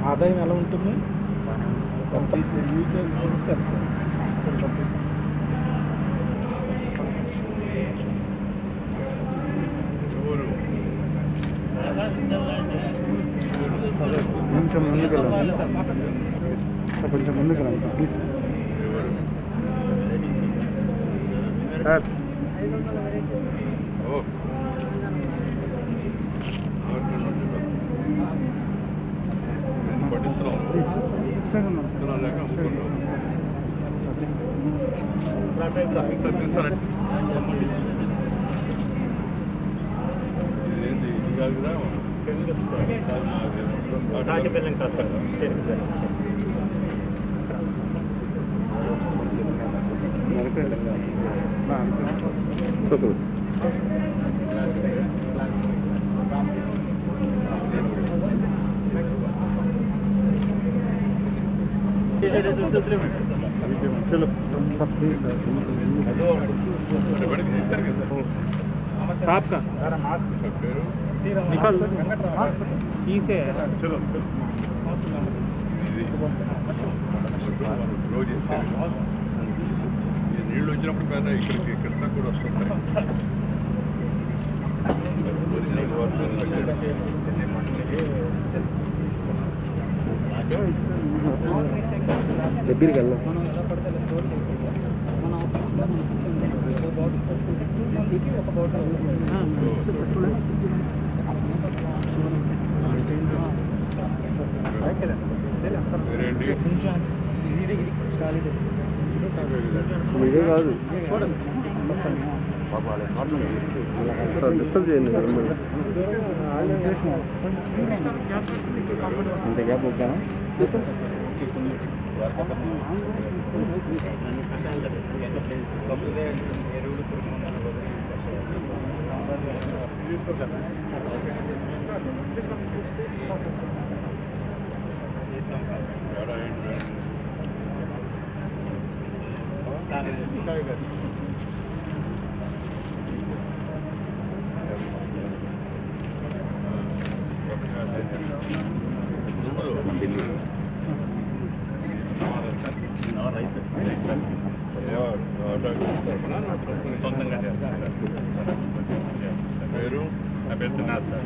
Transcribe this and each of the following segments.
ఆదాయం ఎలా ఉంటుంది? కొంచెం ముందుకు వెళ్ళండి సార్, కొంచెం ముందుకు వెళ్ళండి సార్ ప్లీజ్ సార్. साहब का निकल से चलो నీళ్ళు వచ్చినప్పుడు పెద్ద ఇక్కడికి కింద కూడా వస్తుంటాయి. దగ్గరికి వెళ్దాం. ఇదే కాదు డిస్టర్బ్ చేయండి సార్ మీరు. ఇంత గ్యాప్ ఓకేనా? పేరు అభ్యర్థినాథ్ సార్.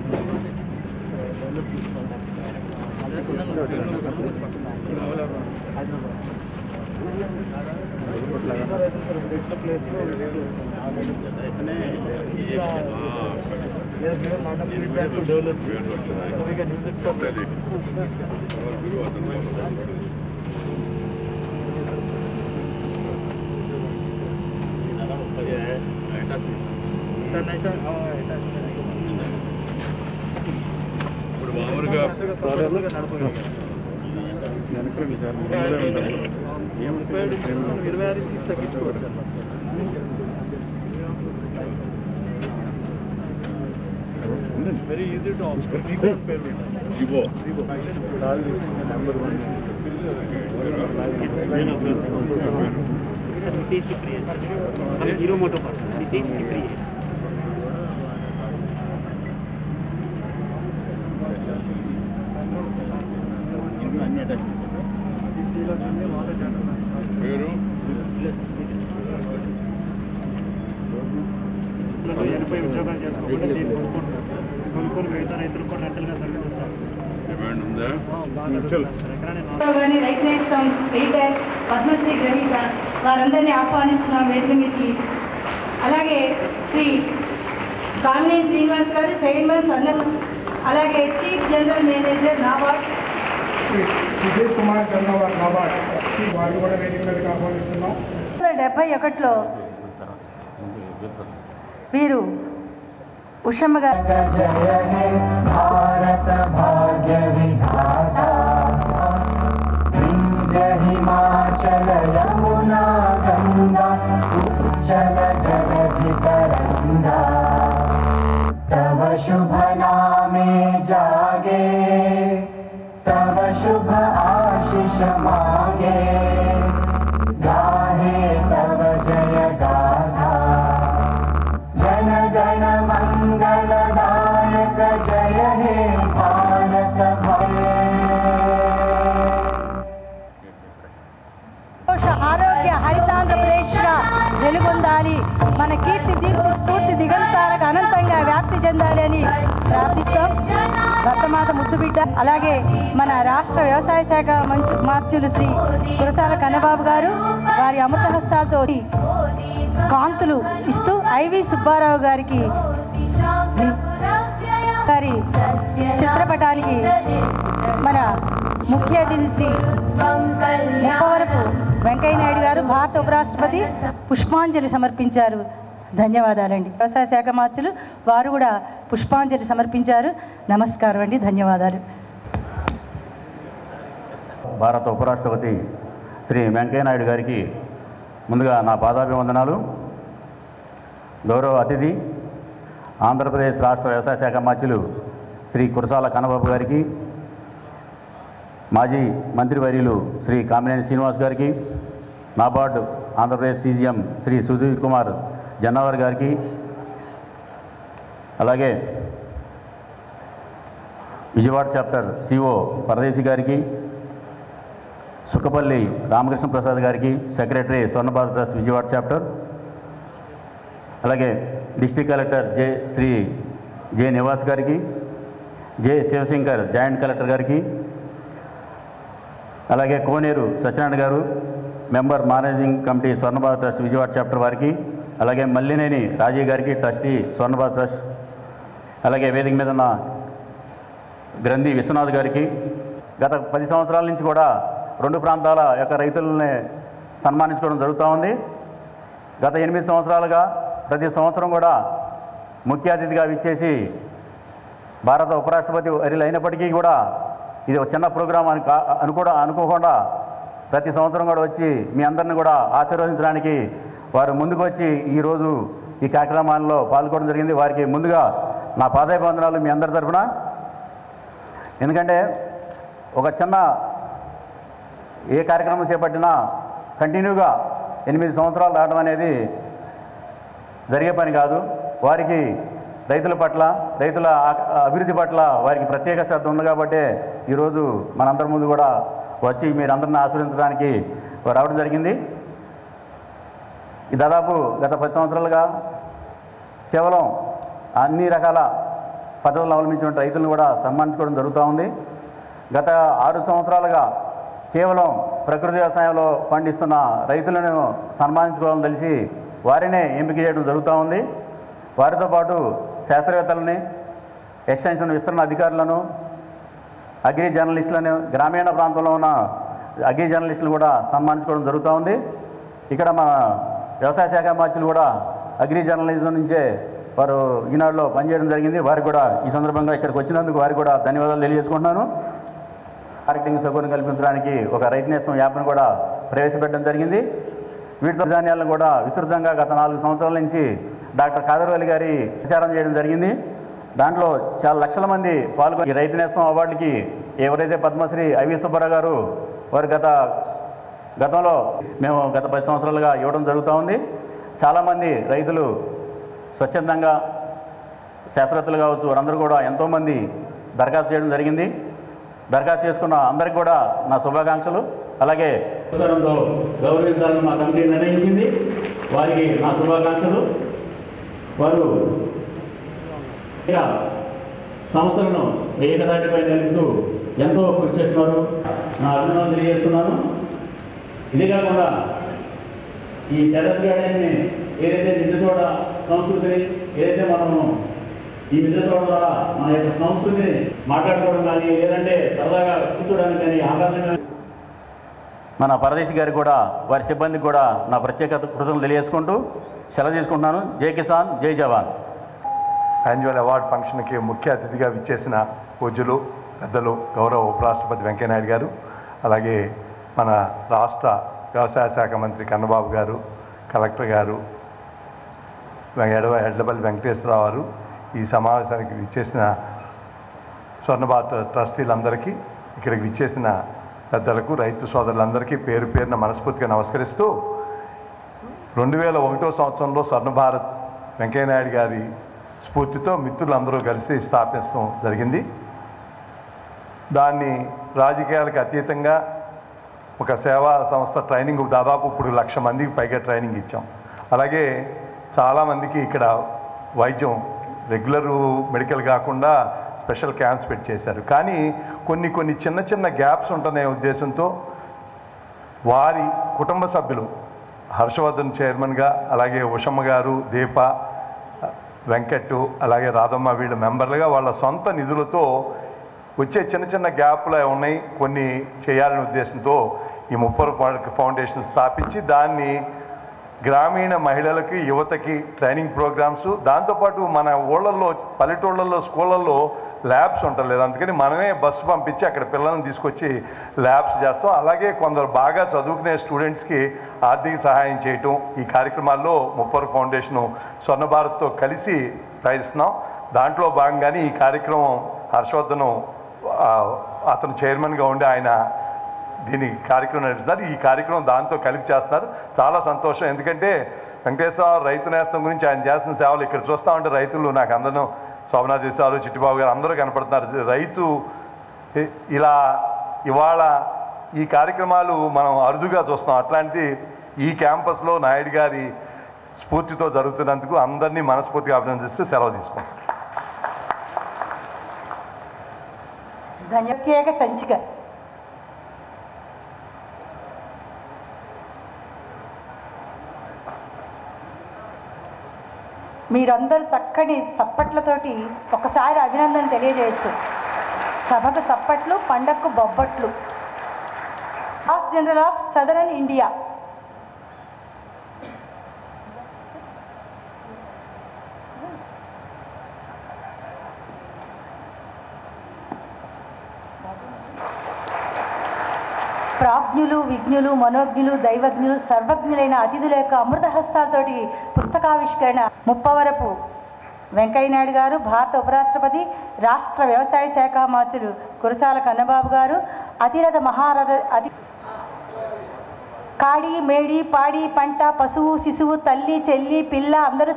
ఇప్పుడు మామూలుగా వెనకండి సార్. 26 తగ్గించుకోవచ్చు. Very easy to Jio number 1 Hero Moto पर नितेश की प्रिय పేరు 80 ఉద్యోగాలు చేసుకోవాలి. కొనుక్కొని మిగతా రైతులకు కూడా రెంటల్గా సర్వీసెస్ డిమాండ్ ఉందా? రైతు నేస్తం ఎడిటర్ పద్మశ్రీ గ్రహీత వారందరినీ ఆహ్వానిస్తున్నాం వేదిక మీదకి. అలాగే శ్రీ కామినేని శ్రీనివాస్ గారు చైర్మన్ సన్నల్, అలాగే chief general manager NABARD Sudhir Kumar Jannawar NABARD వారు కూడా వేదిక మీదకి ఆహ్వానిస్తున్నాం. 1971లో వీరు ఉషమ్మ గారు भारत भाग्य विधाता विंध्य हिमाचल यमुना गंगा उच्चल जलधि तरंगा तव शुभ नामे जागे तव शुभ आशीष मागे गाहे तव जय गाथा जन गण मंगलदायक जय हे भारत ఆరోగ్య హరితాంధ్రప్రదేశ్గా వెలుగొందాలి, మన కీర్తి దీప్తి స్ఫూర్తి దిగంతాలకు అనంతంగా వ్యాప్తి చెందాలి అని ప్రార్థిస్తాం. రత్నమాత ముద్దుబిడ్డ, అలాగే మన రాష్ట్ర వ్యవసాయ శాఖ మంత్రులు శ్రీ కురసాల కన్నబాబు గారు వారి అమృత హస్తాలతో కాంతులు ఇస్తూ ఐవి సుబ్బారావు గారికి చిత్రపటానికి మన ముఖ్య అతిథి శ్రీ ముప్పవరపు వెంకయ్య నాయుడు గారు భారత ఉపరాష్ట్రపతి పుష్పాంజలి సమర్పించారు. ధన్యవాదాలండి. వ్యవసాయ శాఖ మార్చులు వారు కూడా పుష్పాంజలి సమర్పించారు. నమస్కారం అండి, ధన్యవాదాలు. భారత ఉపరాష్ట్రపతి శ్రీ వెంకయ్య నాయుడు గారికి ముందుగా నా పాదాభివందనాలు. గౌరవ అతిథి ఆంధ్రప్రదేశ్ రాష్ట్ర వ్యవసాయ శాఖ మార్చులు శ్రీ కురసాల కన్నబాబు గారికి, మాజీ మంత్రివర్యులు శ్రీ కామినేని శ్రీనివాస్ గారికి, నాబార్డు ఆంధ్రప్రదేశ్ సీజీఎం శ్రీ సుధీర్ కుమార్ జన్నవార్ గారికి, అలాగే విజయవాడ చాప్టర్ సిఓ పరదేశి గారికి, సుక్కపల్లి రామకృష్ణ ప్రసాద్ గారికి, secretary Swarnabharat trust Vijayawada chapter, అలాగే district collector Shri J Nivas గారికి, జె శివశంకర్ జాయింట్ కలెక్టర్ గారికి, అలాగే కోనేరు సత్యనారాయణ గారు member managing committee Swarna Bharat trust Vijayawada chapter వారికి, అలాగే మల్లినేని రాజీవ్ గారికి ట్రస్టీ స్వర్ణభారత్ ట్రస్ట్, అలాగే వేదిక మీద ఉన్న గ్రంథి విశ్వనాథ్ గారికి. గత 10 సంవత్సరాల నుంచి కూడా 2 ప్రాంతాల యొక్క రైతులని సన్మానించుకోవడం జరుగుతూ ఉంది. గత 8 సంవత్సరాలుగా ప్రతి సంవత్సరం కూడా ముఖ్య అతిథిగా విచ్చేసి భారత ఉపరాష్ట్రపతి వర్యులు అయినప్పటికీ కూడా ఇది ఒక చిన్న ప్రోగ్రాం అనుకోకుండా ప్రతి సంవత్సరం కూడా వచ్చి మీ అందరిని కూడా ఆశీర్వదించడానికి వారు ముందుకు వచ్చి ఈరోజు ఈ కార్యక్రమాల్లో పాల్గొనడం జరిగింది. వారికి ముందుగా నా పాదాభివందనాలు మీ అందరి తరఫున. ఎందుకంటే ఒక చిన్న ఏ కార్యక్రమం చేపట్టినా కంటిన్యూగా 8 సంవత్సరాలు రావడం అనేది జరిగే పని కాదు. వారికి రైతుల పట్ల, రైతుల అభివృద్ధి పట్ల వారికి ప్రత్యేక శ్రద్ధ ఉంది కాబట్టి ఈరోజు మనందరి ముందు కూడా వచ్చి మీరందరిని ఆశీర్వదించడానికి రావడం జరిగింది. ఈ దాదాపు గత 10 సంవత్సరాలుగా కేవలం అన్ని రకాల పద్ధతులను అవలంబించిన రైతులను కూడా సన్మానించుకోవడం జరుగుతూ ఉంది. గత 6 సంవత్సరాలుగా కేవలం ప్రకృతి వ్యవసాయంలో పండిస్తున్న రైతులను సన్మానించుకోవడం తెలిసి వారినే ఎంపిక చేయడం జరుగుతూ ఉంది. వారితో పాటు శాస్త్రవేత్తలని, ఎక్స్టెన్షన్ విస్తరణ అధికారులను, అగ్రి జర్నలిస్టులను, గ్రామీణ ప్రాంతంలో ఉన్న అగ్రి జర్నలిస్టులు కూడా సన్మానించుకోవడం జరుగుతూ ఉంది. ఇక్కడ మన వ్యవసాయ శాఖ మార్చులు కూడా అగ్రి జర్నలిజం నుంచే వారు ఈనాడులో పనిచేయడం జరిగింది. వారికి కూడా ఈ సందర్భంగా ఇక్కడికి వచ్చినందుకు వారికి కూడా ధన్యవాదాలు తెలియజేసుకుంటున్నాను. మార్కెటింగ్ సౌకర్యం కల్పించడానికి ఒక రైతు నేస్తం యాప్ను కూడా ప్రవేశపెట్టడం జరిగింది. వీటితో ధాన్యాలను కూడా విస్తృతంగా గత 4 సంవత్సరాల నుంచి డాక్టర్ కాదర్వల్లి గారి ప్రచారం చేయడం జరిగింది. దాంట్లో చాలా లక్షల మంది పాల్గొని ఈ రైతు నేస్తం అవార్డుకి ఎవరైతే పద్మశ్రీ ఐవి సుబ్బారావు గారు వారు గతంలో మేము గత 10 సంవత్సరాలుగా ఇవ్వడం జరుగుతూ ఉంది. చాలామంది రైతులు స్వచ్ఛందంగా, శాస్త్రవేత్తలు కావచ్చు, వారందరూ కూడా ఎంతోమంది దరఖాస్తు చేయడం జరిగింది. దరఖాస్తు చేసుకున్న అందరికీ కూడా నా శుభాకాంక్షలు. అలాగే గౌరవించాలని మా కమిటీ నిర్ణయించింది. వారికి నా శుభాకాంక్షలు. వారు సంస్థలను ఏకదాటిపై నిలుపుతూ ఎంతో కృషి చేస్తున్నారు. నా అభినందనలు తెలియజేస్తున్నాను. ఇదే కాకుండా ఈ టెర్రస్ గార్డెన్ని ఏదైతే మిద్దె తోట సంస్కృతిని ఏదైతే మనము ఈ మిద్దె తోట ద్వారా మన యొక్క సంస్కృతిని మాట్లాడుకోవడం కానీ, లేదంటే సరదాగా కూర్చోడానికి కానీ ఆహ్లాదంగా మన పరదేశి గారికి కూడా వారి సిబ్బందికి కూడా నా ప్రత్యేక కృతజ్ఞతలు తెలియజేసుకుంటూ సెలవు తీసుకుంటున్నాను. జై కిసాన్, జై జవాన్. యాన్యువల్ అవార్డు ఫంక్షన్కి ముఖ్య అతిథిగా విచ్చేసిన పూజ్యులు పెద్దలు గౌరవ ఉపరాష్ట్రపతి వెంకయ్యనాయుడు గారు, అలాగే మన రాష్ట్ర వ్యవసాయ శాఖ మంత్రి కన్నబాబు గారు, కలెక్టర్ గారు, ఎడ్లపల్లి వెంకటేశ్వరరావు గారు, ఈ సమావేశానికి విచ్చేసిన స్వర్ణభారత్ ట్రస్టీలందరికీ, ఇక్కడికి విచ్చేసిన పెద్దలకు, రైతు సోదరులందరికీ పేరు పేరున మనస్ఫూర్తిగా నమస్కరిస్తూ 2001 సంవత్సరంలో స్వర్ణభారత్ వెంకయ్యనాయుడు గారి స్ఫూర్తితో మిత్రులందరూ కలిసి స్థాపించడం జరిగింది. దాన్ని రాజకీయాలకు అతీతంగా ఒక సేవా సంస్థ ట్రైనింగ్ దాదాపు ఇప్పుడు 1,00,000 మందికి పైగా ట్రైనింగ్ ఇచ్చాం. అలాగే చాలామందికి ఇక్కడ వైద్యం రెగ్యులర్ మెడికల్ కాకుండా స్పెషల్ క్యాంప్స్ పెట్టి చేశారు. కానీ కొన్ని చిన్న చిన్న గ్యాప్స్ ఉంటున్న ఉద్దేశంతో వారి కుటుంబ సభ్యులు హర్షవర్ధన్ చైర్మన్గా, అలాగే ఉషమ్మ గారు, దీప, వెంకట్, అలాగే రాధమ్మ వీళ్ళు మెంబర్లుగా వాళ్ళ సొంత నిధులతో వచ్చే చిన్న చిన్న గ్యాప్లు ఉన్నాయి, కొన్ని చేయాలనే ఉద్దేశంతో ఈ ముప్పవరపు ఫౌండేషన్ స్థాపించి దాన్ని గ్రామీణ మహిళలకి, యువతకి ట్రైనింగ్ ప్రోగ్రామ్స్, దాంతోపాటు మన ఊళ్ళల్లో, పల్లెటూళ్ళల్లో, స్కూళ్ళల్లో ల్యాబ్స్ ఉండలేదు. అందుకని మనమే బస్సు పంపించి అక్కడ పిల్లల్ని తీసుకొచ్చి ల్యాబ్స్ చేస్తాం. అలాగే కొందరు బాగా చదువుకునే స్టూడెంట్స్కి ఆర్థిక సహాయం చేయటం ఈ కార్యక్రమాల్లో ముప్పవరపు ఫౌండేషను స్వర్ణభారత్తో కలిసి ప్రయత్నిస్తున్నాం. దాంట్లో భాగంగానే ఈ కార్యక్రమం హర్షవర్ధను అతను చైర్మన్గా ఉండి ఆయన దీని కార్యక్రమం నడుస్తున్నారు. ఈ కార్యక్రమం దాంతో కలిపి చేస్తున్నారు. చాలా సంతోషం. ఎందుకంటే వెంకటేశ్వరరావు రైతు నేస్తం గురించి ఆయన చేస్తున్న సేవలు ఇక్కడ చూస్తూ ఉంటే రైతులు నాకు అందరూ శోభనాథ్ చిట్టిబాబు గారు అందరూ కనపడుతున్నారు. రైతు ఇలా ఇవాళ ఈ కార్యక్రమాలు మనం అరుదుగా చూస్తాం. అట్లాంటిది ఈ క్యాంపస్లో నాయుడు గారి స్ఫూర్తితో జరుగుతున్నందుకు అందరినీ మనస్ఫూర్తిగా అభినందిస్తూ సెలవు తీసుకుంటాం. ప్రత్యేక సంచిక మీరందరూ చక్కని చప్పట్లతోటి ఒకసారి అభినందన తెలియజేయచ్చు. సభకు చప్పట్లు, పండగకు బొబ్బట్లు. జనరల్ ఆఫ్ సదరన్ ఇండియా ప్రాజ్ఞులు, విజ్ఞులు, మనోజ్ఞులు, దైవజ్ఞులు, సర్వజ్ఞులైన అతిథుల యొక్క అమృత హస్తాలతోటి పుస్తకావిష్కరణ ముప్పవరపు వెంకయ్యనాయుడు గారు, భారత ఉపరాష్ట్రపతి, రాష్ట్ర వ్యవసాయ శాఖ మంత్రులు కురసాల కన్నబాబు గారు, అతిరథ మహారథ కాడి, మేడి, పాడి, పంట, పశువు, శిశువు, తల్లి, చెల్లి, పిల్ల అందరూ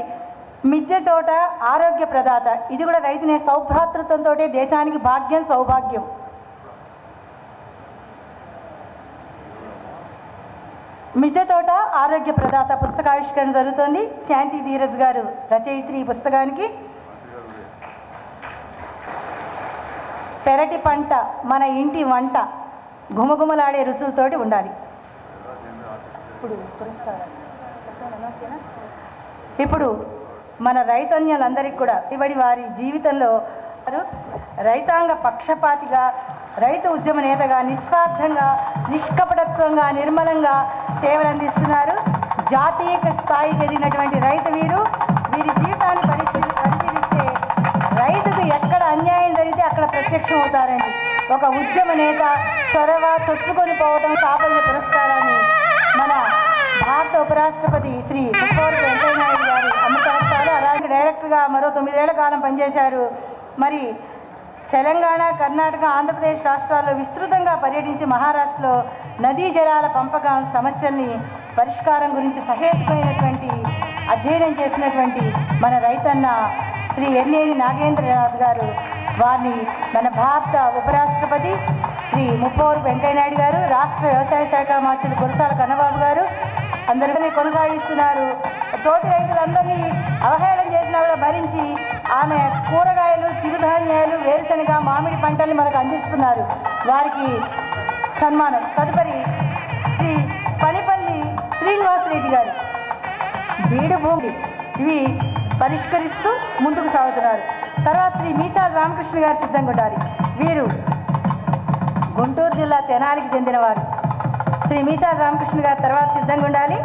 మిద్దె తోట ఆరోగ్య ప్రదాత. ఇది కూడా రైతునే సౌభ్రాతృత్వంతో దేశానికి భాగ్యం, సౌభాగ్యం. మిద్దె తోట ఆరోగ్య ప్రదాత పుస్తకావిష్కరణ జరుగుతోంది. శాంతి ధీరజ్ గారు రచయిత్రి ఈ పుస్తకానికి. పెరటి పంట మన ఇంటి వంట గుమగుమలాడే రుచులతోటి ఉండాలి. ఇప్పుడు మన రైతన్యులందరికీ కూడా ఇవడి వారి జీవితంలో రైతాంగ పక్షపాతిగా, రైతు ఉద్యమ నేతగా, నిస్వార్థంగా, నిష్కపటత్వంగా, నిర్మలంగా సేవలు అందిస్తున్నారు. జాతీయ స్థాయికి ఎదిగినటువంటి రైతు వీరి జీవితాన్ని పరిశీలిస్తే రైతుకు ఎక్కడ అన్యాయం జరిగితే అక్కడ ప్రత్యక్షం అవుతారండి. ఒక ఉద్యమ నేత చొరవ చొచ్చుకొని పోవడం సాఫల్య పురస్కారాన్ని మన భారత ఉపరాష్ట్రపతి శ్రీ ముప్పవరపు వెంకయ్యనాయుడు గారి అమృతహస్తాలు. అలాగే డైరెక్టర్గా మరో 9 ఏళ్ల కాలం పనిచేశారు. మరి తెలంగాణ, కర్ణాటక, ఆంధ్రప్రదేశ్ రాష్ట్రాల్లో విస్తృతంగా పర్యటించి మహారాష్ట్రలో నదీ జలాల పంపకం సమస్యల్ని పరిష్కారం గురించి సహేతుకమైనటువంటి అధ్యయనం చేసినటువంటి మన రైతన్న శ్రీ ఎర్నేని నాగేంద్రనాథ్ గారు, వారిని మన భారత ఉపరాష్ట్రపతి శ్రీ ముప్పవరపు వెంకయ్యనాయుడు గారు, రాష్ట్ర వ్యవసాయ శాఖ మంత్రులు కురసాల కన్నబాబు గారు అందరినీ కొనసాగిస్తున్నారు. తోటి రైతులందరినీ అవహేళన చేసినా కూడా భరించి ఆమె కూరగాయలు, చిరుధాన్యాలు, వేరుశనగ, మామిడి పంటల్ని మనకు అందిస్తున్నారు. వారికి సన్మానం. తదుపరి శ్రీ పనిపల్లి శ్రీనివాసరెడ్డి గారు బీడు భూమి ఇవి పరిష్కరిస్తూ ముందుకు సాగుతున్నారు. తర్వాత శ్రీ మీసాల రామకృష్ణ గారు సిద్ధంగా ఉండాలి. వీరు గుంటూరు జిల్లా తెనాలికి చెందినవారు. శ్రీ మీసాల రామకృష్ణ గారు తర్వాత సిద్ధంగా ఉండాలి.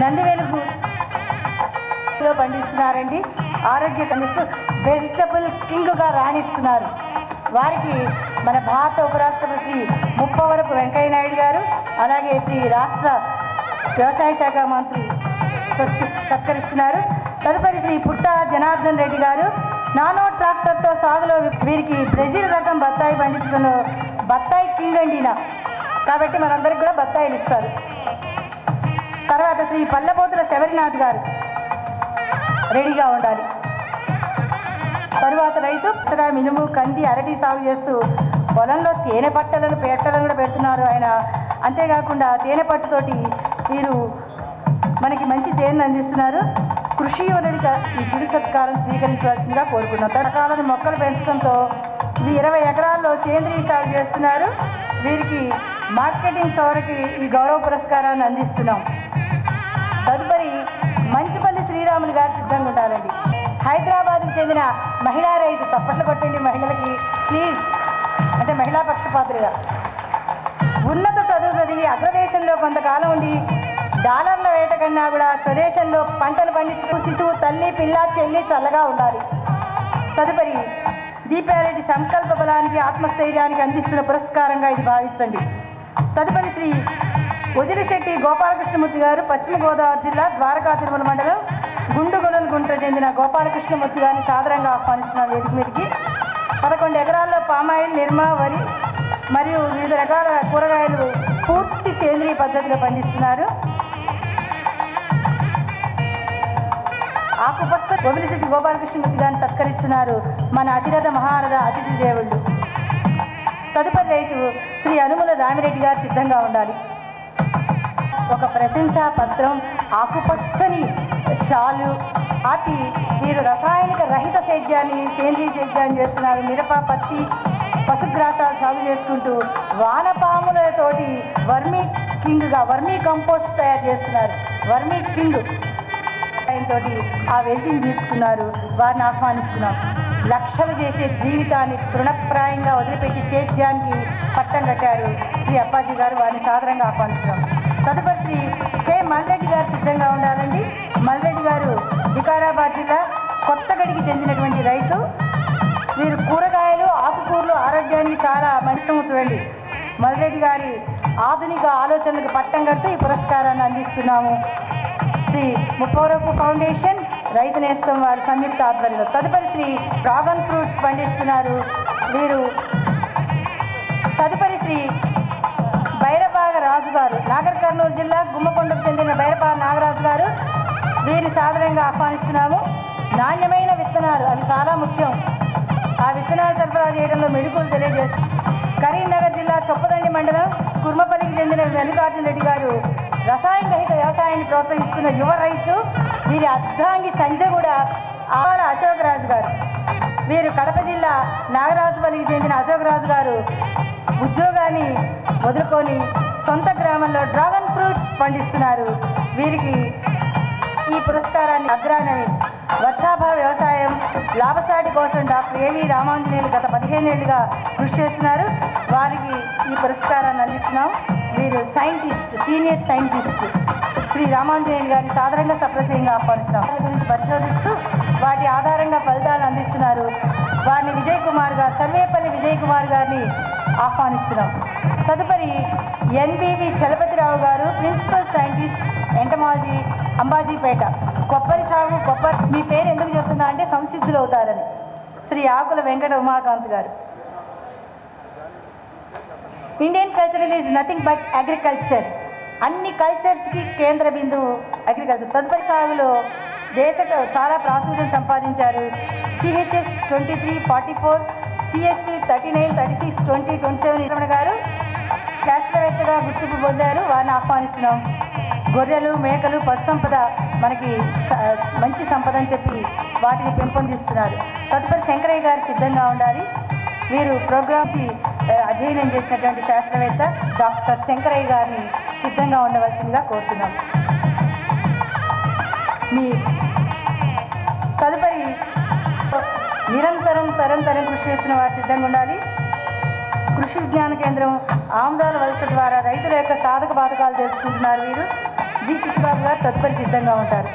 నందివేలులో పండిస్తున్నారండి. ఆరోగ్య కందిస్తూ వెజిటబుల్ కింగ్గా రాణిస్తున్నారు. వారికి మన భారత ఉపరాష్ట్రపతి శ్రీ ముప్పవరపు వెంకయ్యనాయుడు గారు, అలాగే శ్రీ రాష్ట్ర వ్యవసాయ శాఖ మంత్రి సత్కరిస్తున్నారు. తదుపరి శ్రీ పుట్ట జనార్దన్ రెడ్డి గారు నానో ట్రాక్టర్తో సాగులో వీరికి బ్రెజిల్ రకం బత్తాయి పండించడంలో బత్తాయి కింగ్ అండినా కాబట్టి మనందరికి కూడా బత్తాయిలు ఇస్తారు. తర్వాత శ్రీ పల్లెపోతుల శబరినాథ్ గారు రెడీగా ఉండాలి. తరువాత రైతు మినుము, కంది, అరటి సాగు చేస్తూ పొలంలో తేనె పట్టలను కూడా పెడుతున్నారు ఆయన. అంతేకాకుండా తేనె పట్టుతోటి వీరు మనకి మంచి తేనెను అందిస్తున్నారు. కృషి వనరుగా ఈ చిరు సత్కారం స్వీకరించవలసిందిగా కోరుకున్నాం. రకాలను మొక్కలు పెంచడంతో 20 ఎకరాల్లో సేంద్రీయ సాగు చేస్తున్నారు. వీరికి మార్కెటింగ్ చౌరకి ఈ గౌరవ పురస్కారాన్ని అందిస్తున్నాం. తదుపరి మంచిపల్లి శ్రీరాములు గారు సిద్ధంగా ఉండాలండి. హైదరాబాద్కు చెందిన మహిళా రైతు. చప్పట్లు కొట్టండి మహిళలకి ప్లీజ్. అంటే మహిళా పక్షపాత్రుగా ఉన్నత చదువు చదివి అగ్రదేశంలో కొంతకాలం ఉండి డాలర్ల వేట కన్నా కూడా స్వదేశంలో పంటలు పండించు శిశువు, తల్లి, పిల్ల, చెల్లి చల్లగా ఉండాలి. తదుపరి దీపారెడ్డి సంకల్ప బలానికి, ఆత్మస్థైర్యానికి అందిస్తున్న పురస్కారంగా ఇది భావించండి. తదుపరి శ్రీ వదిలిశెట్టి గోపాలకృష్ణమూర్తి గారు, పశ్చిమ గోదావరి జిల్లా ద్వారకా తిరుమల మండలం గుంట చెందిన గోపాలకృష్ణమూర్తి గారిని సాదరంగా ఆహ్వానిస్తున్న వేదిక మీదకి. 11 ఎకరాల్లో పామాయిల్, నిర్మ, వరి మరియు వివిధ రకాల కూరగాయలు పూర్తి సేంద్రీయ పద్ధతిలో పండిస్తున్నారు. ఆకుపచ్చ వదిలిశెట్టి గోపాలకృష్ణమూర్తి గారిని సత్కరిస్తున్నారు మన అతిరథ మహారథ అతిథి దేవుళ్ళు. తదుపరి రైతు శ్రీ అనుముల రామిరెడ్డి గారు సిద్ధంగా ఉండాలి. ఒక ప్రశంసా పత్రం, ఆకుపచ్చని షాలు ఆటి వీరు రసాయనిక రహిత సేంద్రీయ సేద్యాన్ని చేస్తున్నారు. మిరప, పత్తి, పశుగ్రాసాలు సాగు చేసుకుంటూ వానపాములతోటి వర్మీ కంపోస్ట్ తయారు చేస్తున్నారు. వర్మీ కింగ్ తోటి ఆ వెల్తిని తీర్చుకున్నారు. వారిని ఆహ్వానిస్తున్నాం. లక్షలు చేసే జీవితాన్ని తృణప్రాయంగా వదిలిపెట్టి సేద్యానికి పట్టం కట్టారు శ్రీ అప్పాజీ గారు. వారిని సాదరంగా ఆహ్వానిస్తున్నాం. తదుపరి శ్రీ కె మల్రెడ్డి గారు సిద్ధంగా ఉండాలండి. మల్రెడ్డి గారు వికారాబాద్ జిల్లా కొత్తగడికి చెందినటువంటి రైతు. వీరు కూరగాయలు, ఆకుకూరలు ఆరోగ్యానికి చాలా మంచిగా చూడండి. మల్రెడ్డి గారి ఆధునిక ఆలోచనలకు పట్టం కడుతూ ఈ పురస్కారాన్ని అందిస్తున్నాము. శ్రీ ముప్పవరపు ఫౌండేషన్, రైతు నేస్తం వారి సంయుక్త ఆధ్వర్యంలో. తదుపరి శ్రీ డ్రాగన్ ఫ్రూట్స్ పండిస్తున్నారు వీరు. తదుపరి శ్రీ బైరపాగ రాజు గారు, నాగర్ కర్నూలు జిల్లా గుమ్మకొండకు చెందిన బైరపాగ నాగరాజు గారు. వీరిని సాధారణంగా ఆహ్వానిస్తున్నాము. నాణ్యమైన విత్తనాలు, అవి చాలా ముఖ్యం. ఆ విత్తనాలు సరఫరా చేయడంలో మెళుకువలు తెలియజేస్తారు. కరీంనగర్ జిల్లా చొప్పదండి మండలం కుర్మపల్లికి చెందిన మల్లికార్జున రెడ్డి గారు రసాయన రహిత వ్యవసాయాన్ని ప్రోత్సహిస్తున్న యువ రైతు. వీరి అర్ధాంగి సంజయగూడ ఆవాల అశోక్ రాజు గారు. వీరు కడప జిల్లా నాగరాజుపల్లికి చెందిన అశోక్ రాజు గారు ఉద్యోగాన్ని వదులుకొని సొంత గ్రామంలో డ్రాగన్ ఫ్రూట్స్ పండిస్తున్నారు. వీరికి ఈ పురస్కారాన్ని అగ్రానవి వర్షాభావ వ్యవసాయం లాభసాటి కోసం డాక్టర్ ఏవి రామాంజనేయులు గత 15 ఏళ్లుగా కృషి చేస్తున్నారు. వారికి ఈ పురస్కారాన్ని అందిస్తున్నాం. వీరు scientist, senior scientist Shri Ramanjaneyulu గారిని సాధారణంగా సప్రశయంగా ఆహ్వానిస్తున్నాం. వారి గురించి పరిశోధిస్తూ వాటి ఆధారంగా ఫలితాలు అందిస్తున్నారు. వారిని విజయ్ కుమార్ గారు, సర్వేపల్లి విజయ్ కుమార్ గారిని ఆహ్వానిస్తున్నాం. తదుపరి ఎన్బివి చలపతిరావు గారు, ప్రిన్సిపల్ సైంటిస్ట్ ఎంటమాలజీ, అంబాజీపేట. కొబ్బరి సాగు, మీ పేరు ఎందుకు చెప్తున్నా అంటే సంసిద్ధులు అవుతారని. శ్రీ ఆకుల వెంకట ఉమాకాంత్ గారు. Indian cultural is nothing but agriculture. అన్ని కల్చర్స్కి కేంద్ర బిందువు అగ్రికల్చర్. తదుపరి సాగులో చాలా ప్రాచుర్యం సంపాదించారు. సిహెచ్ఎస్ 2344, సిఎస్పి 39, 36, 20, 27 నిర్మణ గారు శాస్త్రవేత్తగా గుర్తింపు పొందారు. వారిని ఆహ్వానిస్తున్నాం. గొర్రెలు, మేకలు, పశు సంపద మనకి మంచి సంపద అని చెప్పి వాటిని పెంపొందిస్తున్నారు. తదుపరి శంకరయ్య గారు సిద్ధంగా ఉండాలి. వీరు ప్రోగ్రామ్స్ అధ్యయనం చేసినటువంటి శాస్త్రవేత్త డాక్టర్ శంకరయ్య గారిని సిద్ధంగా ఉండవలసిందిగా కోరుతున్నాం. మీ తదుపరి నిరంతరం కృషి చేస్తున్న వారు సిద్ధంగా ఉండాలి. కృషి విజ్ఞాన కేంద్రం ఆమ్దాల వలస ద్వారా రైతుల యొక్క సాధక బాధకాలు తెలుసుకుంటున్నారు వీరు. జి కృష్ణబాబు గారు తదుపరి సిద్ధంగా ఉంటారు.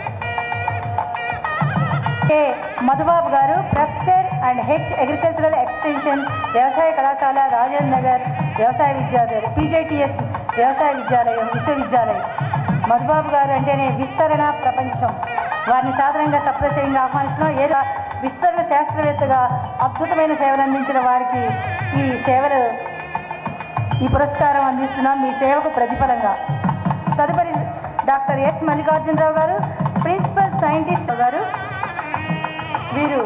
కె మధుబాబు గారు, professor and H agricultural extension, వ్యవసాయ కళాశాల, రాజేంద్ర నగర్ వ్యవసాయ విద్యాలయం, PJTS వ్యవసాయ విశ్వవిద్యాలయం. మధుబాబు గారు అంటేనే విస్తరణ ప్రపంచం. వారిని సాధారణంగా సప్రశయంగా ఆహ్వానిస్తున్నాం. విస్తరణ శాస్త్రవేత్తగా అద్భుతమైన సేవలు అందించిన వారికి ఈ పురస్కారం అందిస్తున్నాం, మీ సేవకు ప్రతిఫలంగా. తదుపరి డాక్టర్ ఎస్ మల్లికార్జునరావు గారు, ప్రిన్సిపల్ సైంటిస్ట్ గారు. వీరు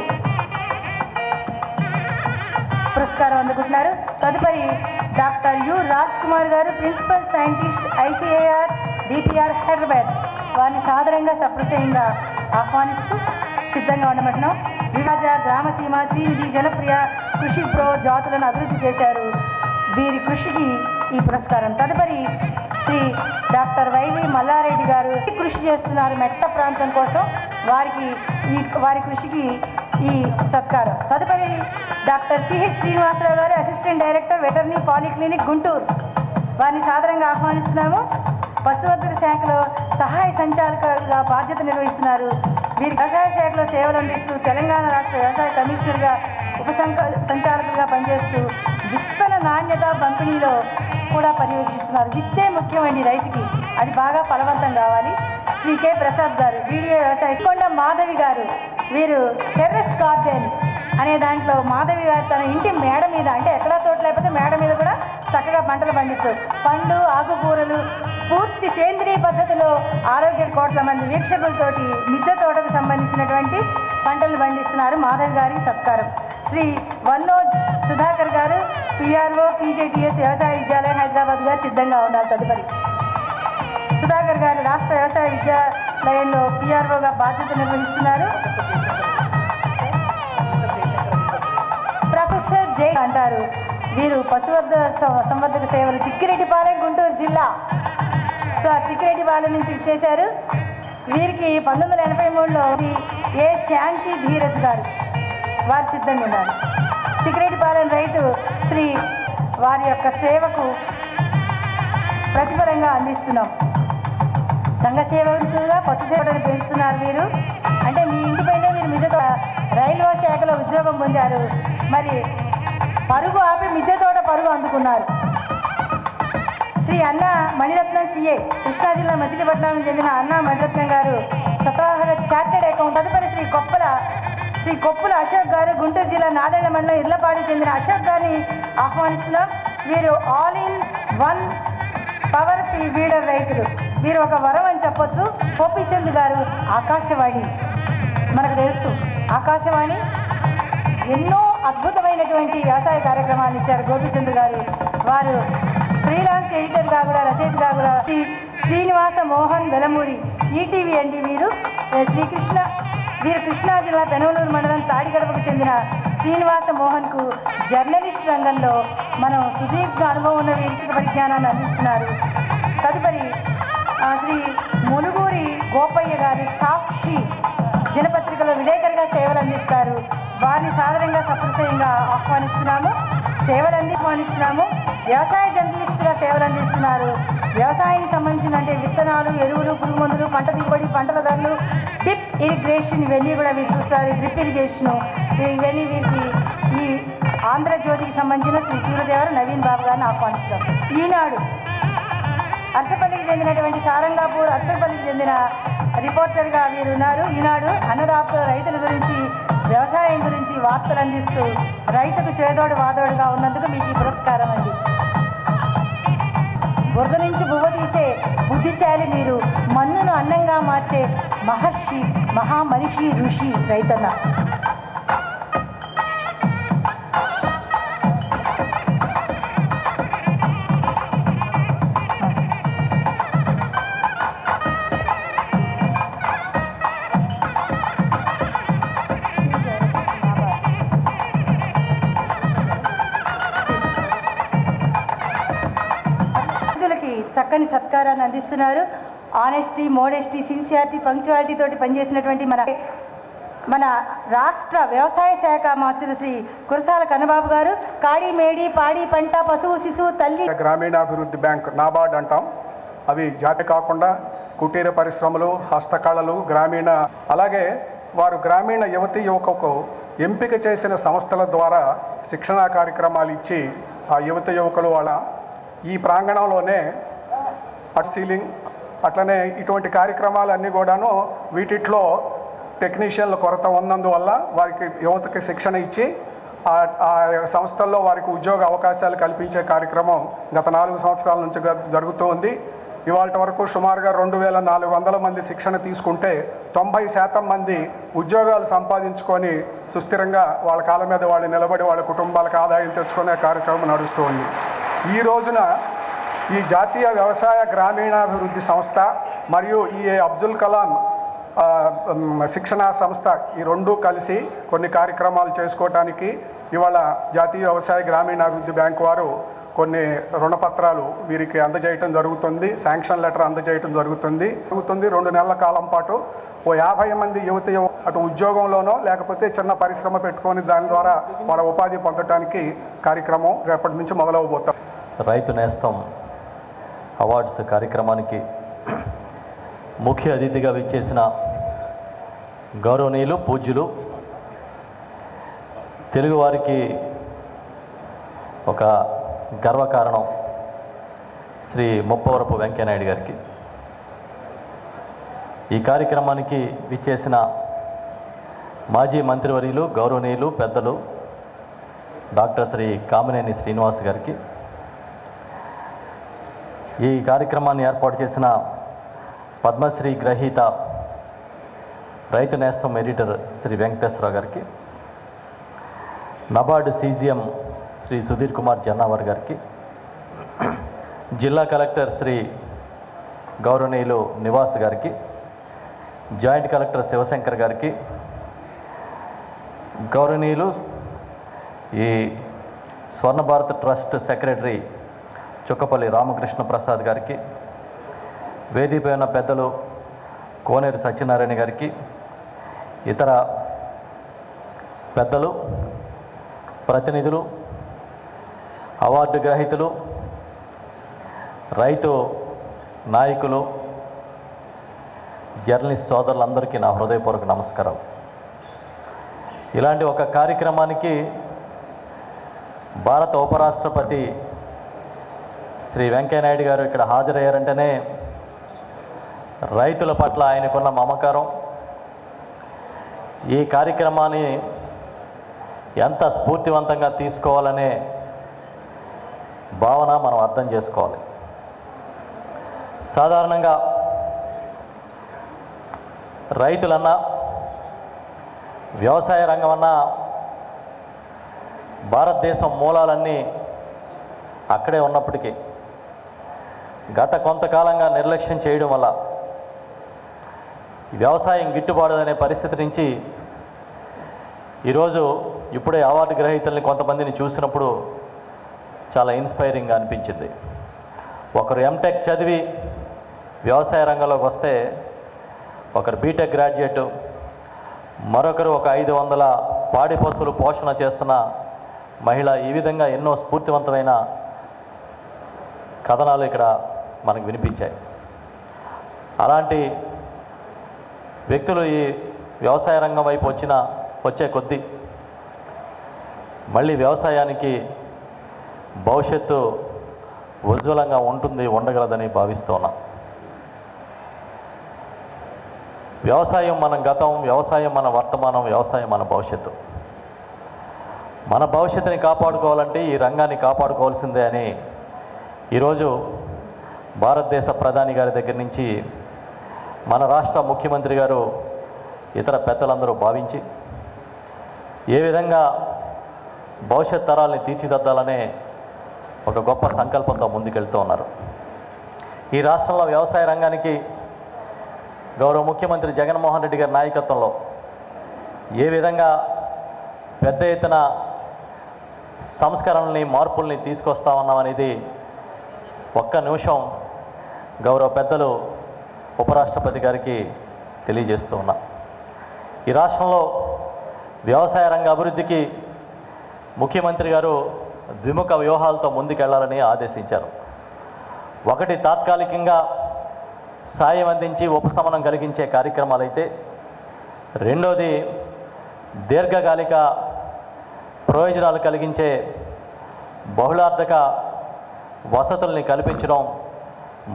పురస్కారం అందుకుంటున్నారు. తదుపరి డాక్టర్ యు రాజ్ కుమార్ గారు, principal scientist, ICAR DPR Hyderabad. వారిని సాధారణంగా సప్రశయంగా ఆహ్వానిస్తూ సిద్ధంగా ఉండమంటున్నాం. విభాజ, గ్రామసీమ, శ్రీనిధి, జనప్రియ కృషి ప్రో జాతులను అభివృద్ధి చేశారు. వీరి కృషికి ఈ పురస్కారం. తదుపరి శ్రీ డాక్టర్ వైవి మల్లారెడ్డి గారు కృషి చేస్తున్నారు మెట్ట ప్రాంతం కోసం. వారి కృషికి ఈ సత్కారం. తదుపరి డాక్టర్ సిహెచ్ శ్రీనివాసరావు గారు, assistant director, veterinary polyclinic, Guntur. వారిని సాధారణంగా ఆహ్వానిస్తున్నాము. పశువర్ధక శాఖలో సహాయ సంచాలకులుగా బాధ్యత నిర్వహిస్తున్నారు. వీరి వ్యవసాయ శాఖలో సేవలు అందిస్తూ తెలంగాణ రాష్ట్ర వ్యవసాయ కమిషనర్గా సంచాలకులుగా పనిచేస్తూ విత్తన నాణ్యత పంపిణీలో కూడా పర్యవేక్షిస్తున్నారు. విత్తే ముఖ్యమండి రైతుకి, అది బాగా ఫలవంతం కావాలి. శ్రీ కె ప్రసాద్ గారు, BDA వ్యవసాయ. కొండ మాధవి గారు, వీరు టెర్రస్ గార్డెన్ అనే దాంట్లో మాధవి గారు తన ఇంటి మేడ మీద, అంటే ఎక్కడా చోట లేకపోతే మేడ మీద కూడా చక్కగా పంటలు పండిస్తారు. పండ్లు, ఆకుకూరలు పూర్తి సేంద్రీయ పద్ధతిలో ఆరోగ్య కోట్ల మంది వీక్షకులతోటి మిద్దె తోటకు సంబంధించినటువంటి పంటలు పండిస్తున్నారు. మాధవి గారికి సత్కారం. శ్రీ వన్నోజ్ సుధాకర్ గారు పిఆర్ఓ పీజేటీఎస్ వ్యవసాయ విద్యాలయం హైదరాబాద్ గారు సిద్ధంగా ఉన్నారు. తదుపరి సుధాకర్ గారు రాష్ట్ర వ్యవసాయ విద్యాలయంలో పిఆర్ఓగా బాధ్యత నిర్వహిస్తున్నారు. ప్రొఫెసర్ జై అంటారు. వీరు సంవర్ధక సేవలు తిక్కిరెడ్డిపాలెం గుంటూరు జిల్లా. సో తిక్కిరెడ్డిపాలెం నుంచి ఇచ్చేశారు. వీరికి 1983లో ఏ శాంతి ధీరజ్ గారు వారు సిద్ధంగా ఉన్నారు. తిక్కిరెడ్డిపాలెం రైతు శ్రీ వారి యొక్క సేవకు ప్రతిఫలంగా అందిస్తున్నాం. సంఘ సేవకులుగా పశు సేవలను పెంచుతున్నారు వీరు. అంటే మీ ఇంటిపైనే మీరు మిద్దె రైల్వే శాఖలో ఉద్యోగం పొందారు. మరి పరుగు ఆపి మిద్దె తోట పరుగు అందుకున్నారు. శ్రీ అన్న మణిరత్నం సిఏ కృష్ణా జిల్లా మచిలీపట్నం చెందిన అన్న మణిరత్నం గారు స్వతహాగా చార్టెడ్ అకౌంట్. తదుపరి శ్రీ కొప్పుల అశోక్ గారు గుంటూరు జిల్లా నారాయణ మండలం ఇర్లపాడు చెందిన అశోక్ గారిని ఆహ్వానిస్తున్నాం. వీరు all in one power weeder రైతులు. వీరు ఒక వరం అని చెప్పొచ్చు. గోపీచంద్ గారు ఆకాశవాణి మనకు తెలుసు. ఆకాశవాణి ఎన్నో అద్భుతమైనటువంటి వ్యవసాయ కార్యక్రమాలు ఇచ్చారు గోపీచంద్ గారు. వారు ఫ్రీలాన్స్ ఎడిటర్గా కూడా రచయితగా కూడా. శ్రీనివాస మోహన్ వెలమూరి ఈటీవీ అండి. వీరు వీరు కృష్ణా జిల్లా పెనమలూరు మండలం తాడిగడపకు చెందిన శ్రీనివాస మోహన్కు జర్నలిస్ట్ రంగంలో మనం సుదీర్ఘ అనుభవం ఉన్న వ్యక్తిగత పరిజ్ఞానాన్ని అందిస్తున్నారు. తదుపరి శ్రీ మునుగూరి గోపయ్య గారు సాక్షి దినపత్రికలో విలేకరుగా సేవలు అందిస్తారు. వారిని సాధారణంగా సప్రసయంగా ఆహ్వానిస్తున్నాము. వ్యవసాయ జర్నలిస్టుగా సేవలు అందిస్తున్నారు. వ్యవసాయానికి సంబంధించిన అంటే విత్తనాలు, ఎరువులు, పురుగు మందులు, పంట దిగుబడి, పంటల ధరలు, డ్రిప్ ఇరిగేషన్ ఇవన్నీ కూడా వీరు చూస్తారు. డ్రిప్ ఇరిగేషను ఇవన్నీ వీరికి ఈ ఆంధ్రజ్యోతికి సంబంధించిన శ్రీ సూర్యదేవర నవీన్ బాబు గారిని ఆహ్వానిస్తాం. ఈనాడు అర్సపల్లికి చెందినటువంటి సారంగాపూర్ అర్సపల్లికి చెందిన రిపోర్టర్గా వీరు ఉన్నారు. ఈనాడు అన్నదాత రైతుల గురించి వ్యవసాయం గురించి వార్తలు అందిస్తూ రైతుకు చేదోడు వాదోడుగా ఉన్నందుకు మీకు ఈ పురస్కారం అండి. బురద నుంచి బువ్వ తీసే బుద్ధిశాలి మీరు, మన్నును అన్నంగా మార్చే మహర్షి మహామనిషి ఋషి రైతన్న. చక్కని సత్కారాన్ని అందిస్తున్నారు. ఆనెస్టీ, మోడెస్టీ, సిన్సియారిటీ, పంక్చువాలిటీ తోటి పనిచేసినటువంటి మన రాష్ట్ర వ్యవసాయ శాఖ మంత్రులు శ్రీ కురసాల కన్నబాబు గారు. కాడి మేడి పాడి పంట పశువు శిశువు తల్లి గ్రామీణాభివృద్ధి బ్యాంక్ నాబార్డ్ అంటాం. అవి జాతి కాకుండా కుటీర పరిశ్రమలు, హస్తకళలు, గ్రామీణ అలాగే వారు గ్రామీణ యువతీ యువకులకు ఎంపిక చేసిన సంస్థల ద్వారా శిక్షణా కార్యక్రమాలు ఇచ్చి ఆ యువకులు వాళ్ళ ఈ ప్రాంగణంలోనే సీలింగ్ అట్లనే ఇటువంటి కార్యక్రమాలన్నీ కూడాను వీటిలో టెక్నీషియన్ల కొరత ఉన్నందువల్ల వారికి యువతకి శిక్షణ ఇచ్చి ఆ సంస్థల్లో వారికి ఉద్యోగ అవకాశాలు కల్పించే కార్యక్రమం గత 4 సంవత్సరాల నుంచి జరుగుతూ ఉంది. ఇవాళ వరకు సుమారుగా 2400 మంది శిక్షణ తీసుకుంటే 90% మంది ఉద్యోగాలు సంపాదించుకొని సుస్థిరంగా వాళ్ళ కాళ్ళ మీద వాళ్ళు నిలబడి వాళ్ళ కుటుంబాలకు ఆదాయం తెచ్చుకునే కార్యక్రమం నడుస్తూ ఉంది. ఈ రోజున ఈ జాతీయ వ్యవసాయ గ్రామీణాభివృద్ధి సంస్థ మరియు ఈ అబ్దుల్ కలాం శిక్షణా సంస్థ ఈ రెండూ కలిసి కొన్ని కార్యక్రమాలు చేసుకోవటానికి ఇవాళ జాతీయ వ్యవసాయ గ్రామీణాభివృద్ధి బ్యాంకు వారు కొన్ని రుణపత్రాలు వీరికి అందజేయటం జరుగుతుంది. శాంక్షన్ లెటర్ అందజేయటం జరుగుతుంది. 2 నెలల కాలం పాటు ఓ 50 మంది అటు ఉద్యోగంలోనో లేకపోతే చిన్న పరిశ్రమ పెట్టుకొని దాని ద్వారా వాళ్ళ ఉపాధి పొందడానికి కార్యక్రమం రేపటి నుంచి మొదలవబోతాం. రైతు నేస్తం అవార్డ్స్ కార్యక్రమానికి ముఖ్య అతిథిగా విచ్చేసిన గౌరవనీయులు పూజ్యులు తెలుగువారికి ఒక గర్వకారణం శ్రీ ముప్పవరపు వెంకయ్యనాయుడు గారికి, ఈ కార్యక్రమానికి విచ్చేసిన మాజీ మంత్రివర్యులు గౌరవనీయులు పెద్దలు డాక్టర్ శ్రీ కామినేని శ్రీనివాస్ గారికి, ఈ కార్యక్రమాన్ని ఏర్పాటు చేసిన పద్మశ్రీ గ్రహీత రైతు నేస్తం ఎడిటర్ శ్రీ వెంకటేశ్వరరావు గారికి, నబార్డు సీజీఎం శ్రీ సుధీర్ కుమార్ జన్నావర్ గారికి, జిల్లా కలెక్టర్ శ్రీ గౌరవనీయులు నివాస్ గారికి, జాయింట్ కలెక్టర్ శివశంకర్ గారికి, గౌరవనీయులు ఈ స్వర్ణ భారత్ ట్రస్ట్ సెక్రటరీ చుక్కపల్లి రామకృష్ణ ప్రసాద్ గారికి, వేదికపై ఉన్న పెద్దలు కోనేరు సత్యనారాయణ గారికి, ఇతర పెద్దలు, ప్రతినిధులు, అవార్డు గ్రహీతలు, రైతు నాయకులు, జర్నలిస్ట్ సోదరులందరికీ నా హృదయపూర్వక నమస్కారం. ఇలాంటి ఒక కార్యక్రమానికి భారత ఉపరాష్ట్రపతి శ్రీ వెంకయ్యనాయుడు గారు ఇక్కడ హాజరయ్యారంటేనే రైతుల పట్ల ఆయనకున్న మమకారం, ఈ కార్యక్రమాన్ని ఎంత స్ఫూర్తివంతంగా తీసుకోవాలనే భావన మనం అర్థం చేసుకోవాలి. సాధారణంగా రైతులన్నా, వ్యవసాయ రంగం అన్నా భారతదేశం మూలాలన్నీ అక్కడే ఉన్నప్పటికీ గత కొంతకాలంగా నిర్లక్ష్యం చేయడం వల్ల వ్యవసాయం గిట్టుబాటు అనే పరిస్థితి నుంచి ఈరోజు ఇప్పుడే అవార్డు గ్రహీతల్ని కొంతమందిని చూసినప్పుడు చాలా ఇన్స్పైరింగ్గా అనిపించింది. ఒకరు ఎంటెక్ చదివి వ్యవసాయ రంగంలోకి వస్తే, ఒకరు బీటెక్ గ్రాడ్యుయేటు, మరొకరు ఒక 500 పాడి పశువులు పోషణ చేస్తున్న మహిళ. ఈ విధంగా ఎన్నో స్ఫూర్తివంతమైన కథనాలు ఇక్కడ మనకు వినిపించాయి. అలాంటి వ్యక్తులు ఈ వ్యవసాయ రంగం వైపు వచ్చే కొద్దీ మళ్ళీ వ్యవసాయానికి భవిష్యత్తు ఉజ్వలంగా ఉండగలదని భావిస్తున్నా. వ్యవసాయం మన గతం, వ్యవసాయం మన వర్తమానం, వ్యవసాయం మన భవిష్యత్తు. మన భవిష్యత్తుని కాపాడుకోవాలంటే ఈ రంగాన్ని కాపాడుకోవాల్సిందే అని ఈరోజు భారతదేశ ప్రధాని గారి దగ్గర నుంచి మన రాష్ట్ర ముఖ్యమంత్రి గారు, ఇతర పెద్దలందరూ భావించి ఏ విధంగా భవిష్యత్ తరాల్ని తీర్చిదిద్దాలనే ఒక గొప్ప సంకల్పంతో ముందుకెళ్తూ ఉన్నారు. ఈ రాష్ట్రంలో వ్యవసాయ రంగానికి గౌరవ ముఖ్యమంత్రి జగన్మోహన్ రెడ్డి గారి నాయకత్వంలో ఏ విధంగా పెద్ద ఎత్తున సంస్కరణల్ని, మార్పుల్ని తీసుకొస్తామన్నామనేది ఒక్క నిమిషం గౌరవ పెద్దలు ఉపరాష్ట్రపతి గారికి తెలియజేస్తూ ఉన్నా. ఈ రాష్ట్రంలో వ్యవసాయ రంగ అభివృద్ధికి ముఖ్యమంత్రి గారు ద్విముఖ వ్యూహాలతో ముందుకెళ్లాలని ఆదేశించారు. ఒకటి, తాత్కాలికంగా సాయం అందించి ఉపశమనం కలిగించే కార్యక్రమాలైతే, రెండోది దీర్ఘకాలిక ప్రయోజనాలు కలిగించే బహుళార్థక వసతుల్ని కల్పించడం,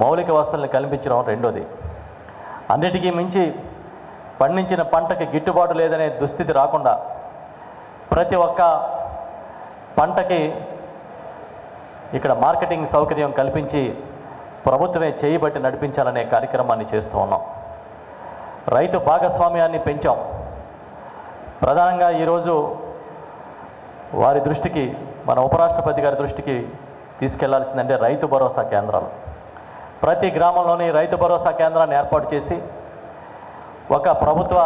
మౌలిక వసతుల్ని కల్పించడం రెండోది. అన్నిటికీ మించి పండించిన పంటకి గిట్టుబాటు లేదనే దుస్థితి రాకుండా ప్రతి ఒక్క పంటకి ఇక్కడ మార్కెటింగ్ సౌకర్యం కల్పించి ప్రభుత్వమే చేయబట్టి నడిపించాలనే కార్యక్రమాన్ని చేస్తూ ఉన్నాం. రైతు భాగస్వామ్యాన్ని పెంచాం. ప్రధానంగా ఈరోజు వారి దృష్టికి, మన ఉపరాష్ట్రపతి గారి దృష్టికి తీసుకెళ్లాల్సిందంటే రైతు భరోసా కేంద్రాలు. ప్రతి గ్రామంలోని రైతు భరోసా కేంద్రాన్ని ఏర్పాటు చేసి ఒక ప్రభుత్వ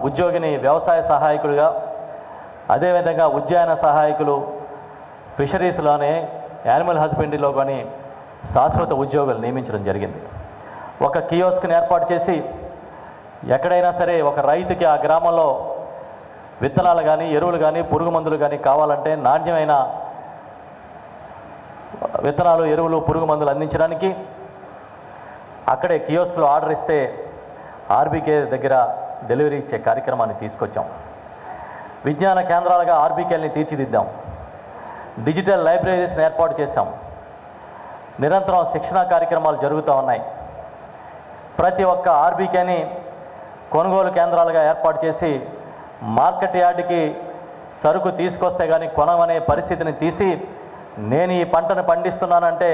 ఉద్యోగిని వ్యవసాయ సహాయకుడిగా, అదేవిధంగా ఉద్యాన సహాయకులు ఫిషరీస్లోనే, యానిమల్ హస్బెండరీలో కానీ శాశ్వత ఉద్యోగులు నియమించడం జరిగింది. ఒక కియోస్క్ని ఏర్పాటు చేసి ఎక్కడైనా సరే ఒక రైతుకి ఆ గ్రామంలో విత్తనాలు కానీ, ఎరువులు కానీ, పురుగు మందులు కానీ కావాలంటే నాణ్యమైన విత్తనాలు, ఎరువులు, పురుగు మందులు అందించడానికి అక్కడే కియోస్క్లో ఆర్డర్ ఇస్తే ఆర్బీకే దగ్గర డెలివరీ ఇచ్చే కార్యక్రమాన్ని తీసుకొచ్చాం. విజ్ఞాన కేంద్రాలుగా ఆర్బీకేల్ని తీర్చిదిద్దాం. డిజిటల్ లైబ్రరీస్ని ఏర్పాటు చేశాం. నిరంతరం శిక్షణా కార్యక్రమాలు జరుగుతూ ఉన్నాయి. ప్రతి ఒక్క ఆర్బీకేని కొనుగోలు కేంద్రాలుగా ఏర్పాటు చేసి మార్కెట్ యార్డుకి సరుకు తీసుకొస్తే కానీ కొనమనే పరిస్థితిని తీసి, నేను ఈ పంటను పండిస్తున్నానంటే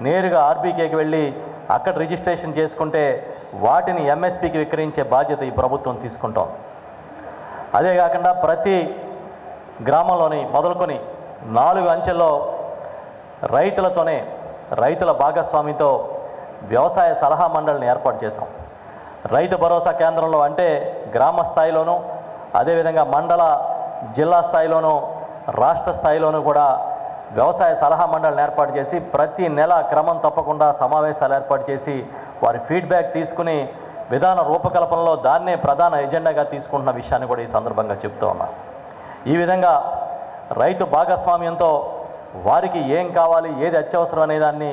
నేరుగా ఆర్బీకేకి వెళ్ళి అక్కడ రిజిస్ట్రేషన్ చేసుకుంటే వాటిని ఎంఎస్పీకి విక్రయించే బాధ్యత ఈ ప్రభుత్వం తీసుకుంటాం. అదే కాకుండా ప్రతి గ్రామంలోని మొదలుకొని 4 అంచెల్లో రైతుల భాగస్వామితో వ్యవసాయ సలహా మండలిని ఏర్పాటు చేశాం. రైతు భరోసా కేంద్రంలో అంటే గ్రామ స్థాయిలోనూ, అదేవిధంగా మండల జిల్లా స్థాయిలోనూ, రాష్ట్ర స్థాయిలోనూ కూడా వ్యవసాయ సలహా మండలిని ఏర్పాటు చేసి ప్రతి నెల క్రమం తప్పకుండా సమావేశాలు ఏర్పాటు చేసి వారి ఫీడ్బ్యాక్ తీసుకుని విధాన రూపకల్పనలో దాన్నే ప్రధాన ఎజెండాగా తీసుకుంటున్న విషయాన్ని కూడా ఈ సందర్భంగా చెప్తూ ఉన్నా. ఈ విధంగా రైతు భాగస్వామ్యంతో వారికి ఏం కావాలి, ఏది అత్యవసరం అనే దాన్ని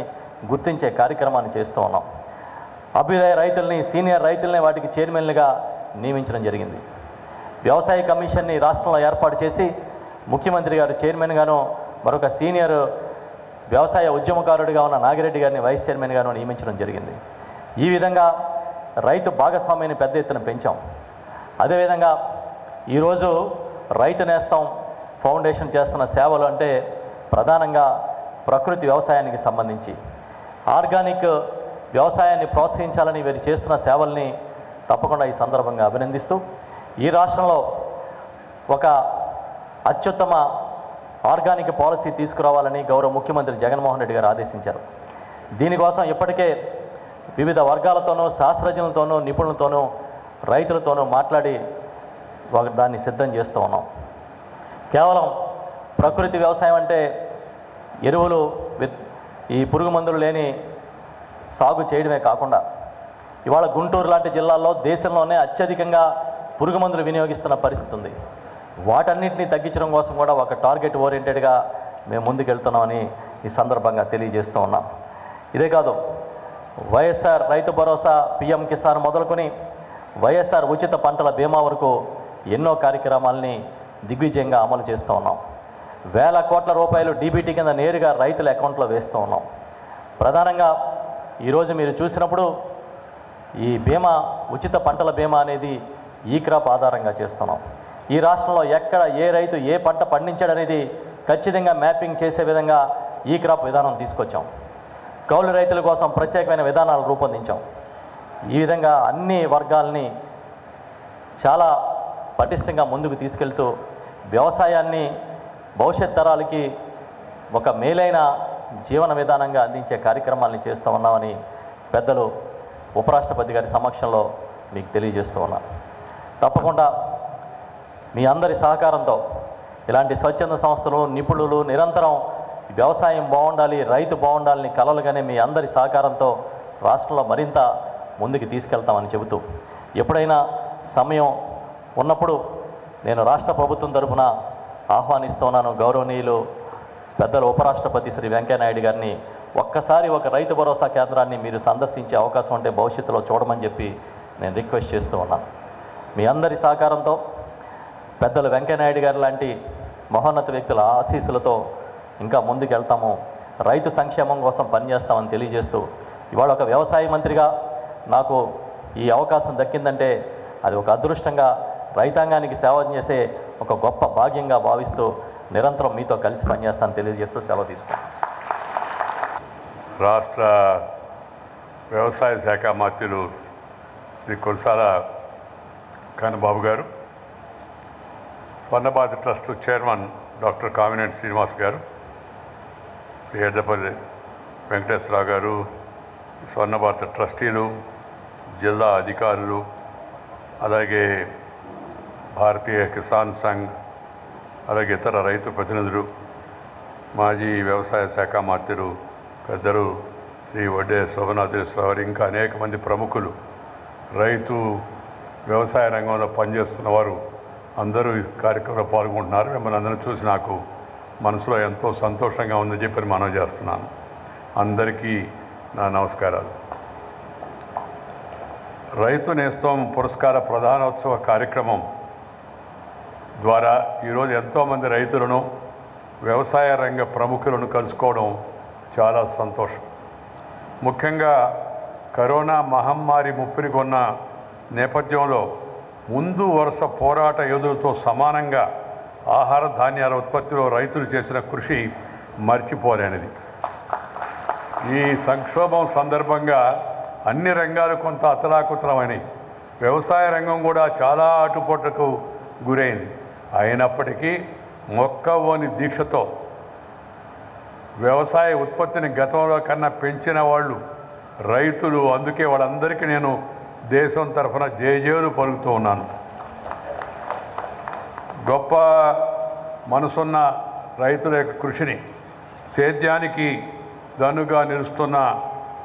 గుర్తించే కార్యక్రమాన్ని చేస్తూ ఉన్నాం. అభ్యుదయ రైతుల్ని, సీనియర్ రైతుల్ని వాటికి చైర్మన్లుగా నియమించడం జరిగింది. వ్యవసాయ కమిషన్ని రాష్ట్రంలో ఏర్పాటు చేసి ముఖ్యమంత్రి గారు చైర్మన్గాను, మరొక సీనియర్ వ్యవసాయ ఉద్యమకారుడిగా ఉన్న నాగిరెడ్డి గారిని వైస్ చైర్మన్గాను నియమించడం జరిగింది. ఈ విధంగా రైతు భాగస్వామ్యాన్ని పెద్ద ఎత్తున పెంచాం. అదేవిధంగా ఈరోజు రైతు నేస్తం ఫౌండేషన్ చేస్తున్న సేవలు అంటే ప్రధానంగా ప్రకృతి వ్యవసాయానికి సంబంధించి ఆర్గానిక్ వ్యవసాయాన్ని ప్రోత్సహించాలని వీరు చేస్తున్న సేవల్ని తప్పకుండా ఈ సందర్భంగా అభినందిస్తూ, ఈ రాష్ట్రంలో ఒక అత్యుత్తమ ఆర్గానిక్ పాలసీ తీసుకురావాలని గౌరవ ముఖ్యమంత్రి జగన్మోహన్ రెడ్డి గారు ఆదేశించారు. దీనికోసం ఇప్పటికే వివిధ వర్గాలతోనూ, శాస్త్రజ్ఞులతోనూ, నిపుణులతోనూ, రైతులతోనూ మాట్లాడి దాన్ని సిద్ధం చేస్తూ ఉన్నాం. కేవలం ప్రకృతి వ్యవసాయం అంటే ఎరువులు, ఈ పురుగు మందులు లేని సాగు చేయడమే కాకుండా ఇవాళ గుంటూరు లాంటి జిల్లాల్లో దేశంలోనే అత్యధికంగా పురుగు మందులు వినియోగిస్తున్న పరిస్థితి ఉంది. వాటన్నిటిని తగ్గించడం కోసం కూడా ఒక టార్గెట్ ఓరియంటెడ్గా మేము ముందుకెళ్తున్నామని ఈ సందర్భంగా తెలియజేస్తూ ఉన్నాం. ఇదే కాదు, వైఎస్ఆర్ రైతు భరోసా, పిఎం కిసాన్ మొదలుకొని వైఎస్ఆర్ ఉచిత పంటల బీమా వరకు ఎన్నో కార్యక్రమాలని దిగ్విజయంగా అమలు చేస్తూ ఉన్నాం. వేల కోట్ల రూపాయలు డీబీటీ కింద నేరుగా రైతుల అకౌంట్లో వేస్తూ ఉన్నాం. ప్రధానంగా ఈరోజు మీరు చూసినప్పుడు ఈ బీమా, ఉచిత పంటల బీమా అనేది ఈ క్రాప్ ఆధారంగా చేస్తున్నాం. ఈ రాష్ట్రంలో ఎక్కడ ఏ రైతు ఏ పంట పండించాడనేది ఖచ్చితంగా మ్యాపింగ్ చేసే విధంగా ఈ క్రాప్ విధానం తీసుకొచ్చాం. కౌలు రైతుల కోసం ప్రత్యేకమైన విధానాలు రూపొందించాం. ఈ విధంగా అన్ని వర్గాల్ని చాలా పటిష్టంగా ముందుకు తీసుకెళ్తూ వ్యవసాయాన్ని భవిష్యత్ తరాలకి ఒక మేలైన జీవన విధానంగా అందించే కార్యక్రమాలని చేస్తూ ఉన్నామని పెద్దలు ఉపరాష్ట్రపతి గారి సమక్షంలో మీకు తెలియజేస్తూ ఉన్నాను. తప్పకుండా మీ అందరి సహకారంతో ఇలాంటి స్వచ్ఛంద సంస్థలు, నిపుణులు నిరంతరం వ్యవసాయం బాగుండాలి, రైతు బాగుండాలని కలలుగానే మీ అందరి సహకారంతో రాష్ట్రంలో మరింత ముందుకు తీసుకెళ్తామని చెబుతూ, ఎప్పుడైనా సమయం ఉన్నప్పుడు నేను రాష్ట్ర ప్రభుత్వం తరఫున ఆహ్వానిస్తున్నాను గౌరవనీయులు పెద్దలు ఉపరాష్ట్రపతి శ్రీ వెంకయ్యనాయుడు గారిని ఒక్కసారి ఒక రైతు భరోసా కేంద్రాన్ని మీరు సందర్శించే అవకాశం ఉంటే భవిష్యత్తులో చూడమని చెప్పి నేను రిక్వెస్ట్ చేస్తూ ఉన్నాను. మీ అందరి సహకారంతో పెద్దలు వెంకయ్యనాయుడు గారు లాంటి మహోన్నత వ్యక్తుల ఆశీస్సులతో ఇంకా ముందుకు వెళ్తాము, రైతు సంక్షేమం కోసం పనిచేస్తామని తెలియజేస్తూ, ఇవాళ ఒక వ్యవసాయ మంత్రిగా నాకు ఈ అవకాశం దక్కిందంటే అది ఒక అదృష్టంగా, రైతాంగానికి సేవ చేసే ఒక గొప్ప భాగ్యంగా భావిస్తూ నిరంతరం మీతో కలిసి పనిచేస్తానని తెలియజేస్తూ సెలవు తీసుకుంటాను. రాష్ట్ర వ్యవసాయ శాఖ మంత్రులు శ్రీ కురసాల కన్నబాబు గారు, Swarnabharathi trust chairman doctor Kamineni Srinivas గారు, శ్రీ ఎడ్డపల్లి వెంకటేశ్వరరావు గారు, స్వర్ణభారతి ట్రస్టీలు, జిల్లా అధికారులు, అలాగే భారతీయ కిసాన్ సంఘ్, అలాగే ఇతర రైతు ప్రతినిధులు, మాజీ వ్యవసాయ శాఖ మంత్రులు పెద్దలు శ్రీ వడ్డే శోభనాథేశ్వర గారు, ఇంకా అనేక మంది ప్రముఖులు, రైతు వ్యవసాయ రంగంలో పనిచేస్తున్న వారు అందరూ ఈ కార్యక్రమంలో పాల్గొంటున్నారు. మిమ్మల్ని అందరూ చూసి నాకు మనసులో ఎంతో సంతోషంగా ఉందని చెప్పి మనవి చేస్తున్నాను. అందరికీ నా నమస్కారాలు. రైతు నేస్తం పురస్కార ప్రధానోత్సవ కార్యక్రమం ద్వారా ఈరోజు ఎంతోమంది రైతులను, వ్యవసాయ రంగ ప్రముఖులను కలుసుకోవడం చాలా సంతోషం. ముఖ్యంగా కరోనా మహమ్మారి ముప్పిని కొన్న నేపథ్యంలో ముందు వరుస పోరాట యోధులతో సమానంగా ఆహార ధాన్యాల ఉత్పత్తిలో రైతులు చేసిన కృషి మర్చిపోలేనిది. ఈ సంక్షోభం సందర్భంగా అన్ని రంగాలు కొంత అతలాకుతలమైనవి. వ్యవసాయ రంగం కూడా చాలా ఆటుపోట్లకు గురైంది. అయినప్పటికీ మొక్కవోని దీక్షతో వ్యవసాయ ఉత్పత్తిని గతంలో కన్నా పెంచిన వాళ్ళు రైతులు. అందుకే వాళ్ళందరికీ నేను దేశం తరఫున జయజేలు పలుకుతూ ఉన్నాను. గొప్ప మనసున్న రైతుల యొక్క కృషిని, సేద్యానికి దన్నుగా నిలుస్తున్న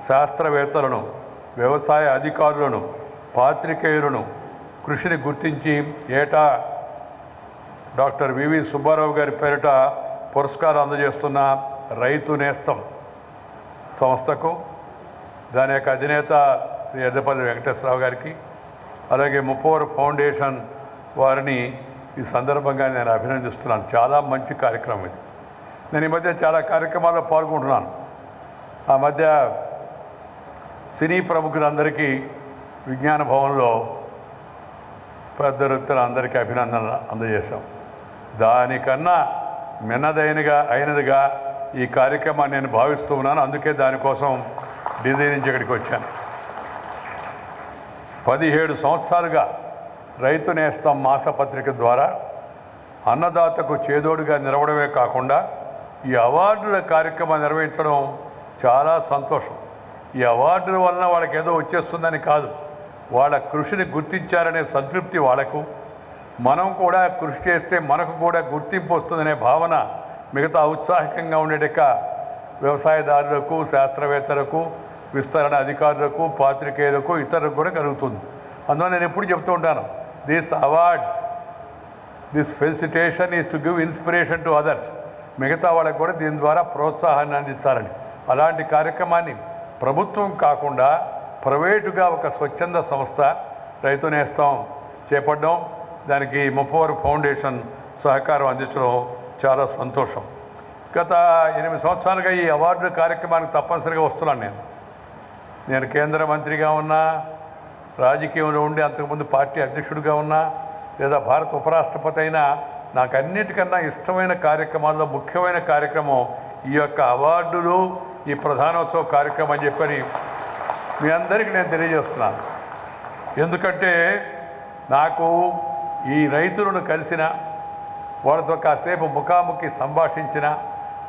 శాస్త్రవేత్తలను, వ్యవసాయ అధికారులను, పాత్రికేయులను కృషిని గుర్తించి ఏటా డాక్టర్ వివి సుబ్బారావు గారి పేరిట పురస్కారం అందజేస్తున్న రైతు నేస్తం సంస్థకు, దాని యొక్క అధినేత శ్రీ ఎర్రపల్లి వెంకటేశ్వరరావు గారికి, అలాగే ముప్పవర్ ఫౌండేషన్ వారిని ఈ సందర్భంగా నేను అభినందిస్తున్నాను. చాలా మంచి కార్యక్రమం ఇది. నేను ఈ మధ్య చాలా కార్యక్రమాల్లో పాల్గొంటున్నాను. ఆ మధ్య సినీ ప్రముఖులందరికీ విజ్ఞాన భవన్లో పెద్ద వ్యక్తులందరికీ అభినందనలు అందజేశాం. దానికన్నా అయినదిగా ఈ కార్యక్రమాన్ని నేను భావిస్తూ ఉన్నాను. అందుకే దానికోసం ఢిల్లీ నుంచి ఇక్కడికి వచ్చాను. 17 సంవత్సరాలుగా రైతు నేస్తం మాసపత్రిక ద్వారా అన్నదాతకు చేదోడుగా నిలవడమే కాకుండా ఈ అవార్డుల కార్యక్రమం నిర్వహించడం చాలా సంతోషం. ఈ అవార్డుల వలన వాళ్ళకి ఏదో వచ్చేస్తుందని కాదు, వాళ్ళ కృషిని గుర్తించారనే సంతృప్తి వాళ్ళకు, మనం కూడా కృషి చేస్తే మనకు కూడా గుర్తింపు వస్తుందనే భావన మిగతా ఉత్సాహకంగా ఉండేట వ్యవసాయదారులకు, శాస్త్రవేత్తలకు, విస్తరణ అధికారులకు, పాత్రికేయులకు, ఇతరులకు కూడా కలుగుతుంది. అందువల్ల నేను ఎప్పుడు చెప్తూ ఉంటాను, this award, this felicitation is to give inspiration to others. మిగతా వాళ్ళకు కూడా దీని ద్వారా ప్రోత్సాహాన్ని అందించాలని. అలాంటి కార్యక్రమాన్ని ప్రభుత్వం కాకుండా ప్రైవేటుగా ఒక స్వచ్ఛంద సంస్థ రైతు నేస్తం చేపట్టడం, దానికి ముప్పవర్ ఫౌండేషన్ సహకారం అందించడం చాలా సంతోషం. గత 8 సంవత్సరాలుగా ఈ అవార్డు కార్యక్రమానికి తప్పనిసరిగా వస్తున్నాను. నేను కేంద్ర మంత్రిగా ఉన్నా, రాజకీయంలో ఉండి అంతకుముందు పార్టీ అధ్యక్షుడిగా ఉన్నా, లేదా భారత ఉపరాష్ట్రపతి అయినా, నాకు అన్నిటికన్నా ఇష్టమైన కార్యక్రమాల్లో ముఖ్యమైన కార్యక్రమం ఈ యొక్క అవార్డులు, ఈ ప్రధానోత్సవ కార్యక్రమం అని చెప్పని మీ అందరికీ నేను తెలియజేస్తున్నాను. ఎందుకంటే నాకు ఈ రైతులను కలిసిన, వాళ్ళతో కాసేపు ముఖాముఖి సంభాషించిన,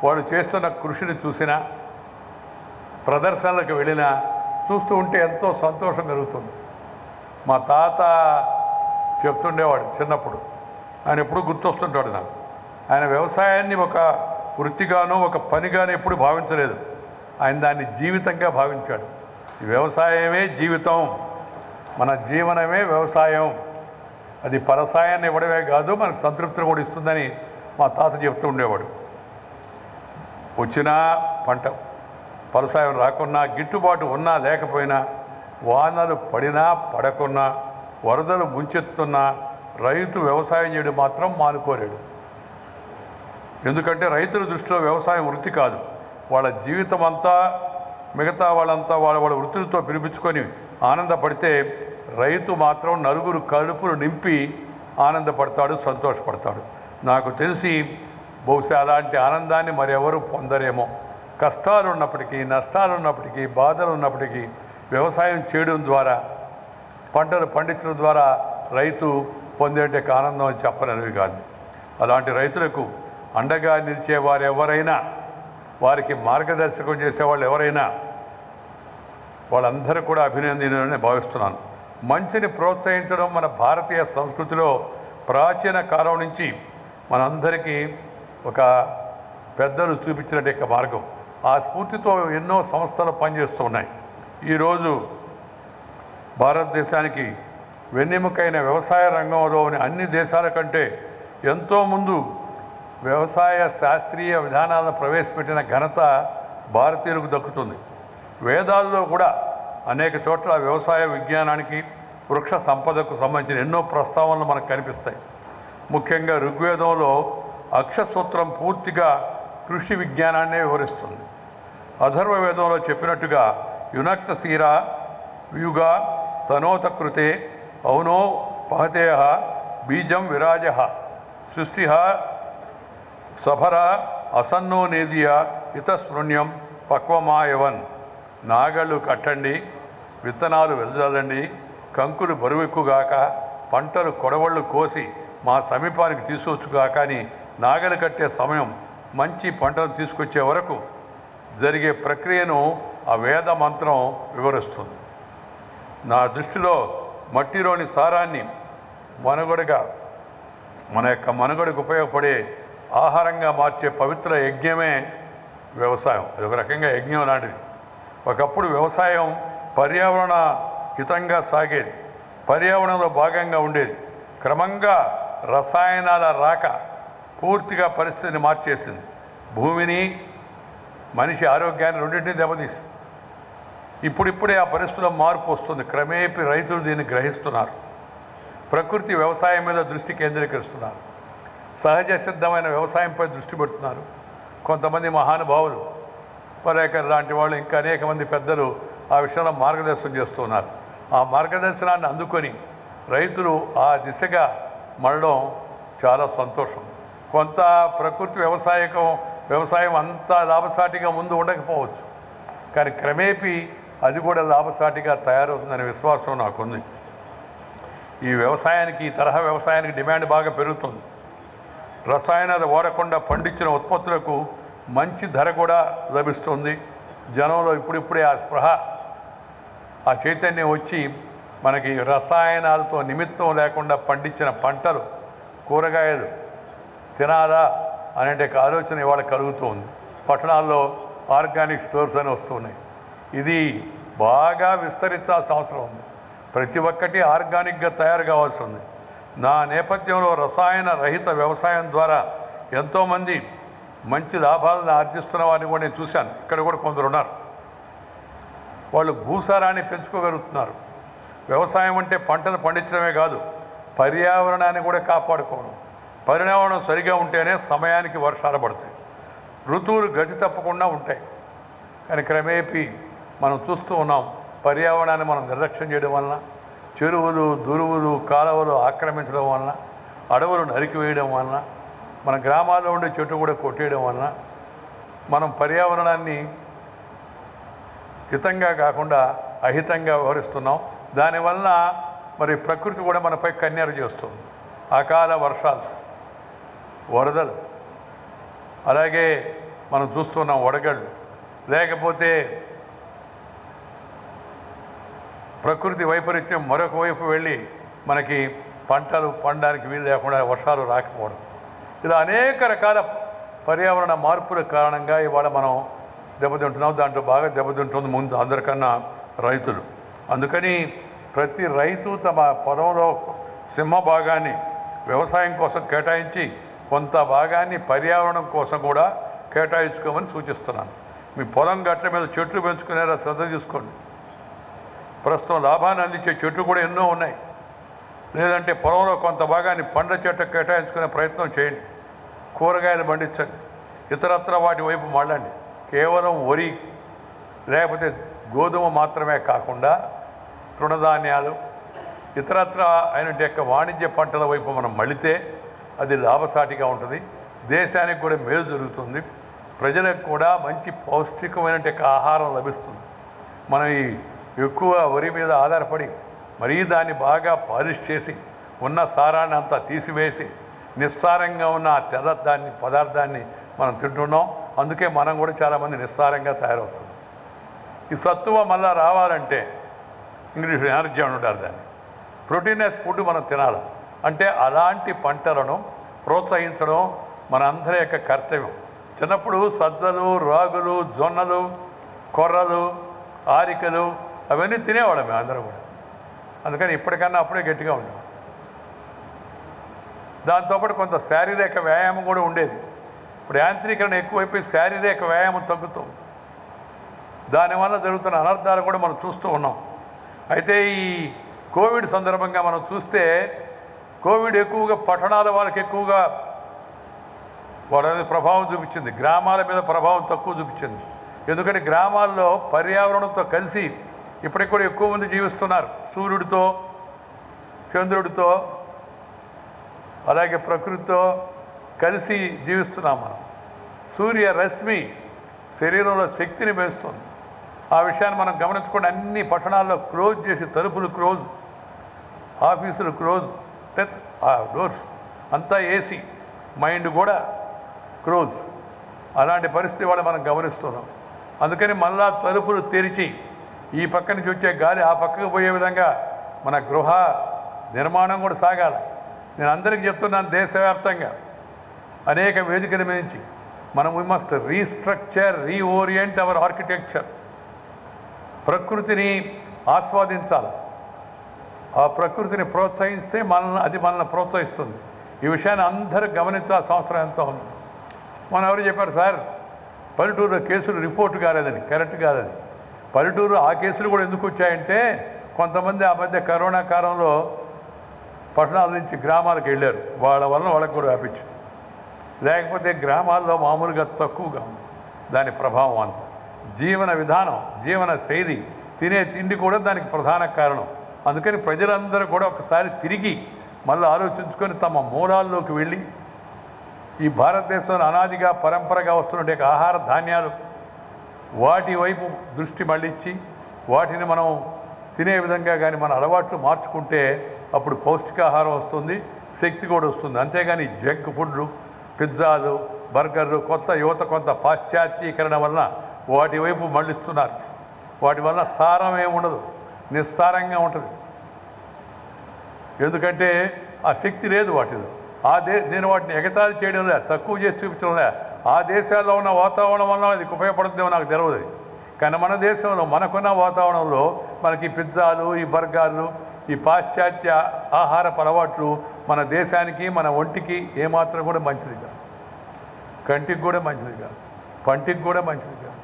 వాళ్ళు చేస్తున్న కృషిని చూసిన, ప్రదర్శనలకు వెళ్ళినా చూస్తూ ఉంటే ఎంతో సంతోషం కలుగుతుంది. మా తాత చెప్తుండేవాడు చిన్నప్పుడు, ఆయన ఎప్పుడు గుర్తొస్తుంటాడు నాకు. ఆయన వ్యవసాయాన్ని ఒక వృత్తిగానో ఒక పనిగానో ఎప్పుడు భావించలేదు. ఆయన దాన్ని జీవితంగా భావించాడు. ఈ వ్యవసాయమే జీవితం, మన జీవనమే వ్యవసాయం. అది పరసాయాన్ని ఇవ్వడమే కాదు, మనకు సంతృప్తిని కూడా ఇస్తుందని మా తాత చెప్తూ ఉండేవాడు. వచ్చినా పంట పరసాయం రాకున్నా, గిట్టుబాటు ఉన్నా లేకపోయినా, వానలు పడినా పడకున్నా, వరదలు ముంచెత్తున్నా రైతు వ్యవసాయం చేయడం మాత్రం మానుకోలేడు. ఎందుకంటే రైతుల దృష్టిలో వ్యవసాయం వృత్తి కాదు, వాళ్ళ జీవితం అంతా. మిగతా వాళ్ళంతా వాళ్ళ వృత్తులతో పిలిపించుకొని ఆనందపడితే, రైతు మాత్రం నలుగురు కడుపులు నింపి ఆనందపడతాడు, సంతోషపడతాడు. నాకు తెలిసి బహుశా అలాంటి ఆనందాన్ని మరెవరూ పొందరేమో. కష్టాలు ఉన్నప్పటికీ, నష్టాలు ఉన్నప్పటికీ, బాధలు ఉన్నప్పటికీ వ్యవసాయం చేయడం ద్వారా, పంటలు పండించడం ద్వారా రైతు పొందేట ఆనందం అని చెప్పనవి కాదు. అలాంటి రైతులకు అండగా నిలిచేవారు ఎవరైనా, వారికి మార్గదర్శకం చేసేవాళ్ళు ఎవరైనా, వాళ్ళందరూ కూడా అభినందనీయులని భావిస్తున్నాను. మంచిని ప్రోత్సహించడం మన భారతీయ సంస్కృతిలో ప్రాచీన కాలం నుంచి మనందరికీ ఒక పెద్దలు చూపించినట్టు మార్గం. ఆ స్ఫూర్తితో ఎన్నో సంస్థలు పనిచేస్తూ ఉన్నాయి. ఈరోజు భారతదేశానికి వెన్నెముకైన వ్యవసాయ రంగంలోని అన్ని దేశాల కంటే ఎంతో ముందు వ్యవసాయ శాస్త్రీయ విధానాలను ప్రవేశపెట్టిన ఘనత భారతీయులకు దక్కుతుంది. వేదాల్లో కూడా అనేక చోట్ల వ్యవసాయ విజ్ఞానానికి, వృక్ష సంపదకు సంబంధించిన ఎన్నో ప్రస్తావనలు మనకు కనిపిస్తాయి. ముఖ్యంగా ఋగ్వేదంలో అక్షసూత్రం పూర్తిగా కృషి విజ్ఞానాన్నే వివరిస్తుంది. అథర్వ వేదంలో చెప్పినట్టుగా యునక్త శీర వ్యూగా తనోత కృతే అవునో పహతేయ బీజం విరాజ సృష్టి సభర అసన్నో నేదియ ఇతస్మృణ్యం పక్వమాయవన్. నాగళ్ళు కట్టండి, విత్తనాలు వెదజల్లండి, కంకులు బరువెక్కుగాక, పంటలు కొడవళ్ళు కోసి మా సమీపానికి తీసుకొచ్చుగాక అని నాగలి కట్టే సమయం మంచి పంటలు తీసుకొచ్చే వరకు జరిగే ప్రక్రియను ఆ వేద మంత్రం వివరిస్తుంది. నా దృష్టిలో మట్టిలోని సారాన్ని మనుగడగా మన యొక్క మనుగడకు ఉపయోగపడే ఆహారంగా మార్చే పవిత్ర యజ్ఞమే వ్యవసాయం. అది ఒక రకంగా యజ్ఞం లాంటిది. ఒకప్పుడు వ్యవసాయం పర్యావరణ హితంగా సాగేది, పర్యావరణంలో భాగంగా ఉండేది. క్రమంగా రసాయనాల రాక పూర్తిగా పరిస్థితిని మార్చేసింది. భూమిని, మనిషి ఆరోగ్యాన్ని రెండింటినీ దెబ్బతీసింది. ఇప్పుడిప్పుడే ఆ పరిస్థితుల్లో మార్పు వస్తుంది. క్రమేపీ రైతులు దీన్ని గ్రహిస్తున్నారు. ప్రకృతి వ్యవసాయం మీద దృష్టి కేంద్రీకరిస్తున్నారు. సహజ సిద్ధమైన వ్యవసాయంపై దృష్టి పెడుతున్నారు. కొంతమంది మహానుభావులు, పర్యాకర్ లాంటి వాళ్ళు, ఇంకా అనేక మంది పెద్దలు ఆ విషయంలో మార్గదర్శనం చేస్తున్నారు. ఆ మార్గదర్శనాన్ని అందుకొని రైతులు ఆ దిశగా మళ్ళడం చాలా సంతోషం. కొంత ప్రకృతి వ్యవసాయం అంతా లాభసాటిగా ముందు ఉండకపోవచ్చు, కానీ క్రమేపీ అది కూడా లాభసాటిగా తయారవుతుందనే విశ్వాసం నాకుంది. ఈ వ్యవసాయానికి, ఈ తరహా వ్యవసాయానికి డిమాండ్ బాగా పెరుగుతుంది. రసాయనాలు వాడకుండా పండించిన ఉత్పత్తులకు మంచి ధర కూడా లభిస్తుంది. జనంలో ఇప్పుడిప్పుడే ఆ స్పృహ, ఆ చైతన్యం వచ్చి మనకి రసాయనాలతో నిమిత్తం లేకుండా పండించిన పంటలు, కూరగాయలు తినాలా అనే ఆలోచన ఇవాళ కలుగుతూ ఉంది. పట్టణాల్లో ఆర్గానిక్ స్టోర్స్ అని వస్తున్నాయి. ఇది బాగా విస్తరించాల్సిన అవసరం ఉంది. ప్రతి ఒక్కటి ఆర్గానిక్గా తయారు కావాల్సి ఉంది. నా నేపథ్యంలో రసాయన రహిత వ్యవసాయం ద్వారా ఎంతోమంది మంచి లాభాలను ఆర్జిస్తున్న వారిని కూడా నేను చూశాను. ఇక్కడ కూడా కొందరు ఉన్నారు. వాళ్ళు భూసారాన్ని పెంచుకోగలుగుతున్నారు. వ్యవసాయం అంటే పంటలు పండించడమే కాదు, పర్యావరణాన్ని కూడా కాపాడుకోవడం. పర్యావరణం సరిగా ఉంటేనే సమయానికి వర్షాలు పడతాయి, ఋతువులు గతి తప్పకుండా ఉంటాయి. కానీ క్రమేపీ మనం చూస్తూ ఉన్నాం, పర్యావరణాన్ని మనం నిర్లక్ష్యం చేయడం వలన, చెరువులు, దురువులు, కాలువలు ఆక్రమించడం వలన, అడవులు నరికివేయడం వలన, మన గ్రామాల్లో ఉండే చెట్టు కూడా కొట్టేయడం వలన మనం పర్యావరణాన్ని హితంగా కాకుండా అహితంగా వ్యవహరిస్తున్నాం. దానివల్ల మరి ప్రకృతి కూడా మనపై కన్నెర చేస్తుంది. అకాల వర్షాలు, వరదలు, అలాగే మనం చూస్తున్నాం వడగళ్ళు, లేకపోతే ప్రకృతి వైపరీత్యం మరొక వైపు వెళ్ళి మనకి పంటలు పండడానికి వీలు లేకుండా వర్షాలు రాకపోవడం, ఇలా అనేక రకాల పర్యావరణ మార్పుల కారణంగా ఇవాళ మనం దెబ్బతింటున్నాం. దాంట్లో బాగా దెబ్బతింటుంది ముందు అందరికన్నా రైతులు. అందుకని ప్రతి రైతు తమ పొలంలో సింహ భాగాన్ని వ్యవసాయం కోసం కేటాయించి కొంత భాగాన్ని పర్యావరణం కోసం కూడా కేటాయించుకోమని సూచిస్తున్నాను. మీ పొలం గట్ల మీద చెట్లు పెంచుకునేలా శ్రద్ధ తీసుకోండి. ప్రస్తుతం లాభాన్ని అందించే చెట్లు కూడా ఎన్నో ఉన్నాయి. లేదంటే పొలంలో కొంత భాగాన్ని పండ్ల చెట్టు కేటాయించుకునే ప్రయత్నం చేయండి. కూరగాయలు పండించండి. ఇతరత్ర వాటి వైపు మళ్ళండి. కేవలం వరి లేకపోతే గోధుమ మాత్రమే కాకుండా తృణధాన్యాలు, ఇతరత్ర అయిన వాణిజ్య పంటల వైపు మనం మళ్ళితే అది లాభసాటిగా ఉంటుంది. దేశానికి కూడా మేలు జరుగుతుంది. ప్రజలకు కూడా మంచి పౌష్టికమైన ఆహారం లభిస్తుంది. మనం ఈ ఎక్కువ వరి మీద ఆధారపడి మరీ దాన్ని బాగా పాలిష్ చేసి ఉన్న సారాన్ని అంతా తీసివేసి నిస్సారంగా ఉన్న ఆ పదార్థాన్ని మనం తింటున్నాం. అందుకే మనం కూడా చాలామంది నిస్సారంగా తయారవుతుంది. ఈ సత్తువ మళ్ళా రావాలంటే ఇంగ్లీష్ ఎనర్జీ అని ఉంటారు దాన్ని, ప్రోటీనస్ ఫుడ్ మనం తినాలి. అంటే అలాంటి పంటలను ప్రోత్సహించడం మనందరి యొక్క కర్తవ్యం. చిన్నప్పుడు సజ్జలు, రాగులు, జొన్నలు, కొర్రలు, ఆరికలు అవన్నీ తినేవాళ్ళం మేము అందరం కూడా. అందుకని ఇప్పటికన్నా అప్పుడే గట్టిగా ఉంటాం. దాంతోపాటు కొంత శారీరక వ్యాయామం కూడా ఉండేది. ఇప్పుడు యాంత్రీకరణ ఎక్కువైపోయి శారీరక వ్యాయామం తగ్గుతుంది. దానివల్ల జరుగుతున్న అనర్థాలు కూడా మనం చూస్తూ ఉన్నాం. అయితే ఈ కోవిడ్ సందర్భంగా మనం చూస్తే కోవిడ్ ఎక్కువగా పట్టణాల వాళ్ళకి ఎక్కువగా వాళ్ళ ప్రభావం చూపించింది, గ్రామాల మీద ప్రభావం తక్కువ చూపించింది. ఎందుకంటే గ్రామాల్లో పర్యావరణంతో కలిసి ఇప్పటికి కూడా ఎక్కువ మంది జీవిస్తున్నారు. సూర్యుడితో, చంద్రుడితో, అలాగే ప్రకృతితో కలిసి జీవిస్తున్నాం మనం. సూర్య రశ్మి శరీరంలో శక్తిని పెంచుతుంది. ఆ విషయాన్ని మనం గమనించుకొని అన్ని పట్టణాల్లో క్లోజ్ చేసి, తలుపులు క్లోజ్, ఆఫీసులు క్లోజ్, డోర్స్ అంతా ఏసీ, మైండ్ కూడా క్లోజ్. అలాంటి పరిస్థితి కూడా మనం గమనిస్తున్నాం. అందుకని మళ్ళా తలుపులు తెరిచి ఈ పక్క నుంచి వచ్చే గాలి ఆ పక్కకు పోయే విధంగా మన గృహ నిర్మాణం కూడా సాగాలి. నేను అందరికీ చెప్తున్నాను, దేశవ్యాప్తంగా అనేక వేదికల నుంచి మనం we must restructure, reorient our architecture. ప్రకృతిని ఆస్వాదించాలి. ఆ ప్రకృతిని ప్రోత్సహిస్తే మనల్ని ప్రోత్సహిస్తుంది. ఈ విషయాన్ని అందరూ గమనించాల్సిన అవసరం ఎంతో ఉంది. మనం ఎవరు చెప్పారు సార్, పల్లెటూరులో కేసులు రిపోర్ట్ కాలేదని, కరెక్ట్ కాదని. పల్లెటూరు ఆ కేసులు కూడా ఎందుకు వచ్చాయంటే కొంతమంది ఆ మధ్య కరోనా కాలంలో పట్టణాల నుంచి గ్రామాలకు వెళ్ళారు, వాళ్ళ వలన వాళ్ళకు కూడా వ్యాపించింది. లేకపోతే గ్రామాల్లో మామూలుగా తక్కువగా ఉంది దాని ప్రభావం అంతా. జీవన విధానం, జీవన శైలి, తినే తిండి కూడా దానికి ప్రధాన కారణం. అందుకని ప్రజలందరూ కూడా ఒకసారి తిరిగి మళ్ళీ ఆలోచించుకొని తమ మూలాల్లోకి వెళ్ళి ఈ భారతదేశంలో అనాదిగా పరంపరగా వస్తున్నటువంటి ఆహార ధాన్యాలు వాటి వైపు దృష్టి మళ్ళించి వాటిని మనం తినే విధంగా కానీ మన అలవాట్లు మార్చుకుంటే అప్పుడు పౌష్టికాహారం వస్తుంది, శక్తి కూడా వస్తుంది. అంతేగాని జంక్ ఫుడ్లు, పిజ్జాలు, బర్గర్లు కొత్త యువత కొంత పాశ్చాత్యీకరణ వలన వాటి వైపు మళ్ళిస్తున్నారు. వాటి వల్ల సారం ఏముండదు, నిస్సారంగా ఉంటుంది. ఎందుకంటే ఆ శక్తి లేదు వాటిలో. నేను వాటిని ఎగతాళి చేయడం లే, తక్కువ చేసి చూపించడం లే. ఆ దేశాల్లో ఉన్న వాతావరణం వల్ల అది ఉపయోగపడుతుందేమో నాకు తెలియదు. కానీ మన దేశంలో మనకున్న వాతావరణంలో మనకి పిజ్జాలు, ఈ బర్గర్లు, ఈ పాశ్చాత్య ఆహారపు అలవాట్లు మన దేశానికి, మన ఒంటికి ఏమాత్రం కూడా మంచిది కాదు. కంటికి కూడా మంచిది కాదు, పంటికి కూడా మంచిది కాదు.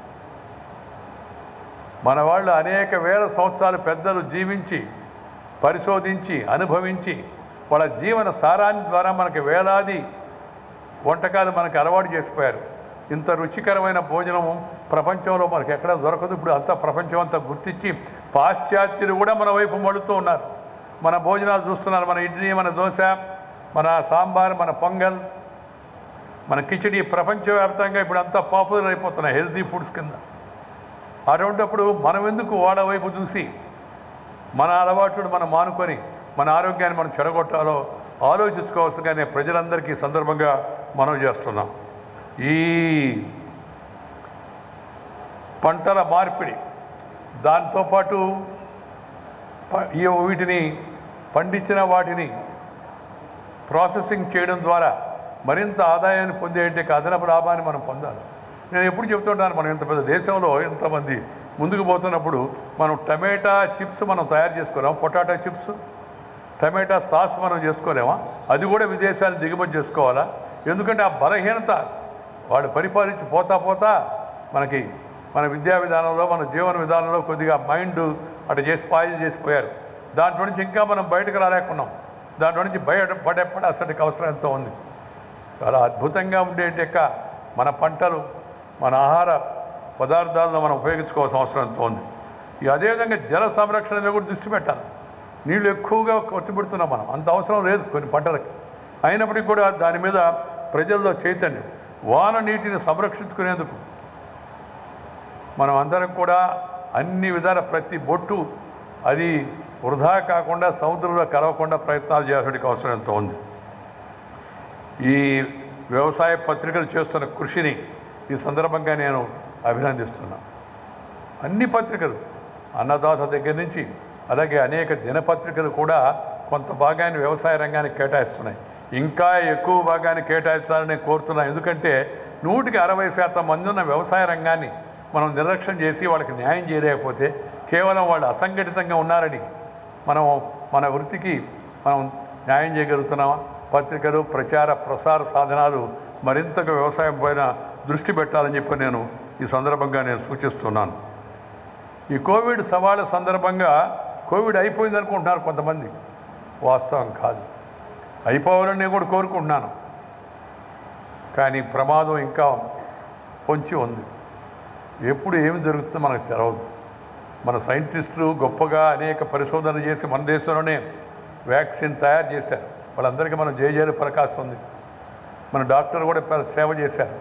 మన వాళ్ళు అనేక వేల సంవత్సరాలు పెద్దలు జీవించి, పరిశోధించి, అనుభవించి వాళ్ళ జీవన సారాన్ని ద్వారా మనకి వేలాది వంటకాలు మనకు అలవాటు చేసిపోయారు. ఇంత రుచికరమైన భోజనము ప్రపంచంలో మనకి ఎక్కడ దొరకదు. ఇప్పుడు అంతా ప్రపంచం అంతా గుర్తించి పాశ్చాత్యులు కూడా మన వైపు మడుతూ ఉన్నారు. మన భోజనాలు చూస్తున్నారు. మన ఇడ్లీ, మన దోశ, మన సాంబార్, మన పొంగల్, మన కిచిడి ప్రపంచవ్యాప్తంగా ఇప్పుడు అంతా పాపులర్ అయిపోతున్నాయి హెల్తీ ఫుడ్స్ కింద. అటువంటిప్పుడు మనం ఎందుకు వాళ్ళ వైపు చూసి మన అలవాట్లు మనం మానుకొని మన ఆరోగ్యాన్ని మనం చెడగొట్టాలో ఆలోచించుకోవాల్సిందిగానే ప్రజలందరికీ సందర్భంగా మనం చేస్తున్నాం. ఈ పంటల మార్పిడి, దాంతోపాటు వీటిని పండించిన వాటిని ప్రాసెసింగ్ చేయడం ద్వారా మరింత ఆదాయాన్ని పొందేంటే అదనపు లాభాన్ని మనం పొందాలి. నేను ఎప్పుడు చెప్తుంటాను, మనం ఇంత పెద్ద దేశంలో ఇంతమంది ముందుకు పోతున్నప్పుడు మనం టమాటా చిప్స్ మనం తయారు చేసుకోలేమా? పొటాటో చిప్స్, టమాటా సాస్ మనం చేసుకోలేమా? అది కూడా విదేశాలు దిగుమతి చేసుకోవాలా? ఎందుకంటే ఆ బలహీనత వాళ్ళు పరిపాలించి పోతా మనకి మన విద్యా విధానంలో, మన జీవన విధానంలో కొద్దిగా మైండ్ అటు చేసి స్పాయిల్ చేసిపోయారు. దాంట్లో నుంచి ఇంకా మనం బయటకు రాలేకున్నాం. దాంట్లో నుంచి బయటపడే అసలుకి అవసరం ఎంతో ఉంది. చాలా అద్భుతంగా ఉండేటి మన పంటలు, మన ఆహార పదార్థాలను మనం ఉపయోగించుకోవాల్సిన అవసరం ఎంతో ఉంది. అదేవిధంగా జల సంరక్షణ మీద కూడా దృష్టి పెట్టాలి. నీళ్ళు ఎక్కువగా కొట్టుబెడుతున్నాం మనం, అంత అవసరం లేదు కొన్ని పంటలకి. అయినప్పటికీ కూడా దాని మీద ప్రజల్లో చైతన్యం, వాన నీటిని సంరక్షించుకునేందుకు మనం అందరం కూడా అన్ని విధాల ప్రతి బొట్టు అది వృధా కాకుండా సముద్రంలో కలవకుండా ప్రయత్నాలు చేయాల్సిన అవసరం ఎంతో ఉంది. ఈ వ్యవసాయ పత్రికలు చేస్తున్న కృషిని ఈ సందర్భంగా నేను అభినందిస్తున్నాను. అన్ని పత్రికలు, అన్నదాత దగ్గర నుంచి అలాగే అనేక దినపత్రికలు కూడా కొంత భాగాన్ని వ్యవసాయ రంగానికి కేటాయిస్తున్నాయి. ఇంకా ఎక్కువ భాగాన్ని కేటాయించాలని నేను కోరుతున్నాను. ఎందుకంటే 160% మంది ఉన్న వ్యవసాయ రంగాన్ని మనం నిర్లక్ష్యం చేసి వాళ్ళకి న్యాయం చేయలేకపోతే, కేవలం వాళ్ళు అసంఘటితంగా ఉన్నారని మనం మన వృత్తికి మనం న్యాయం చేయగలుగుతున్నామా? పత్రికలు, ప్రచార ప్రసార సాధనాలు మరింతగా వ్యవసాయం పైన దృష్టి పెట్టాలని చెప్పి నేను ఈ సందర్భంగా నేను సూచిస్తున్నాను. ఈ కోవిడ్ సవాళ్ళ సందర్భంగా కోవిడ్ అయిపోయింది అనుకుంటున్నారు కొంతమంది. వాస్తవం కాదు, అయిపోవాలని నేను కూడా కోరుకుంటున్నాను. కానీ ప్రమాదం ఇంకా పొంచి ఉంది. ఎప్పుడు ఏమి జరుగుతుందో మనకు తెలవదు. మన సైంటిస్టులు గొప్పగా అనేక పరిశోధనలు చేసి మన దేశంలోనే వ్యాక్సిన్ తయారు చేశారు. వాళ్ళందరికీ మనం జయజయలు పరకాల్సి ఉంది. మన డాక్టర్లు కూడా సేవ చేశారు.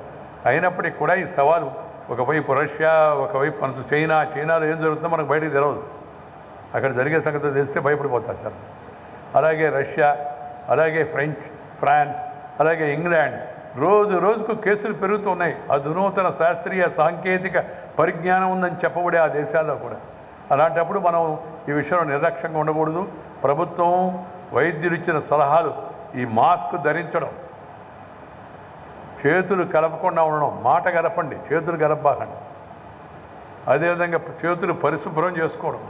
అయినప్పటికీ కూడా ఈ సవాలు, ఒకవైపు రష్యా, ఒకవైపు మనకు చైనాలో ఏం జరుగుతుందో మనకు బయటకు తెలియదు. అక్కడ జరిగే సంగతి తెలిస్తే భయపడిపోతారు సార్. అలాగే రష్యా, అలాగే ఫ్రాన్స్, అలాగే ఇంగ్లాండ్, రోజు రోజుకు కేసులు పెరుగుతున్నాయి. అధునూతన శాస్త్రీయ సాంకేతిక పరిజ్ఞానం ఉందని చెప్పబడే ఆ దేశాల్లో కూడా. అలాంటప్పుడు మనం ఈ విషయంలో నిర్లక్ష్యంగా ఉండకూడదు. ప్రభుత్వం, వైద్యులు ఇచ్చిన సలహాలు, ఈ మాస్క్ ధరించడం, చేతులు కలపకుండా ఉండడం, మాట కలపండి, చేతులు కలపబాకండి. అదేవిధంగా చేతులు పరిశుభ్రం చేసుకోవడం.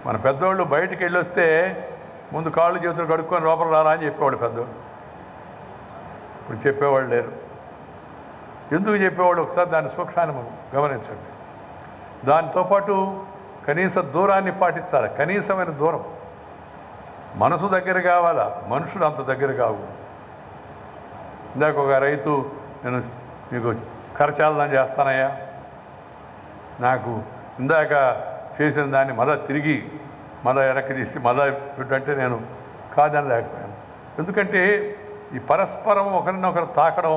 మన పెద్దవాళ్ళు బయటికి వెళ్ళొస్తే ముందు కాళ్ళు చేతులు కడుక్కొని లోపల రారా అని చెప్పేవాళ్ళు పెద్దవాళ్ళు. ఇప్పుడు చెప్పేవాళ్ళు లేరు. ఎందుకు చెప్పేవాళ్ళు ఒకసారి దాని సూక్ష్మాన్ని మనం గమనించండి. దాంతోపాటు కనీస దూరాన్ని పాటించాలి. కనీసమైన దూరం. మనసు దగ్గర కావాలా, మనుషులు అంత దగ్గర కావు. ఇందాక ఒక రైతు, నేను మీకు కరచాలనం చేస్తానయ్యా, నాకు ఇందాక చేసిన దాన్ని మళ్ళా తిరిగి మళ్ళా వెనక్కి తీసి మళ్ళా పెట్టంటే నేను కాదని లేకపోయాను. ఎందుకంటే ఈ పరస్పరం ఒకరినొకరు తాకడం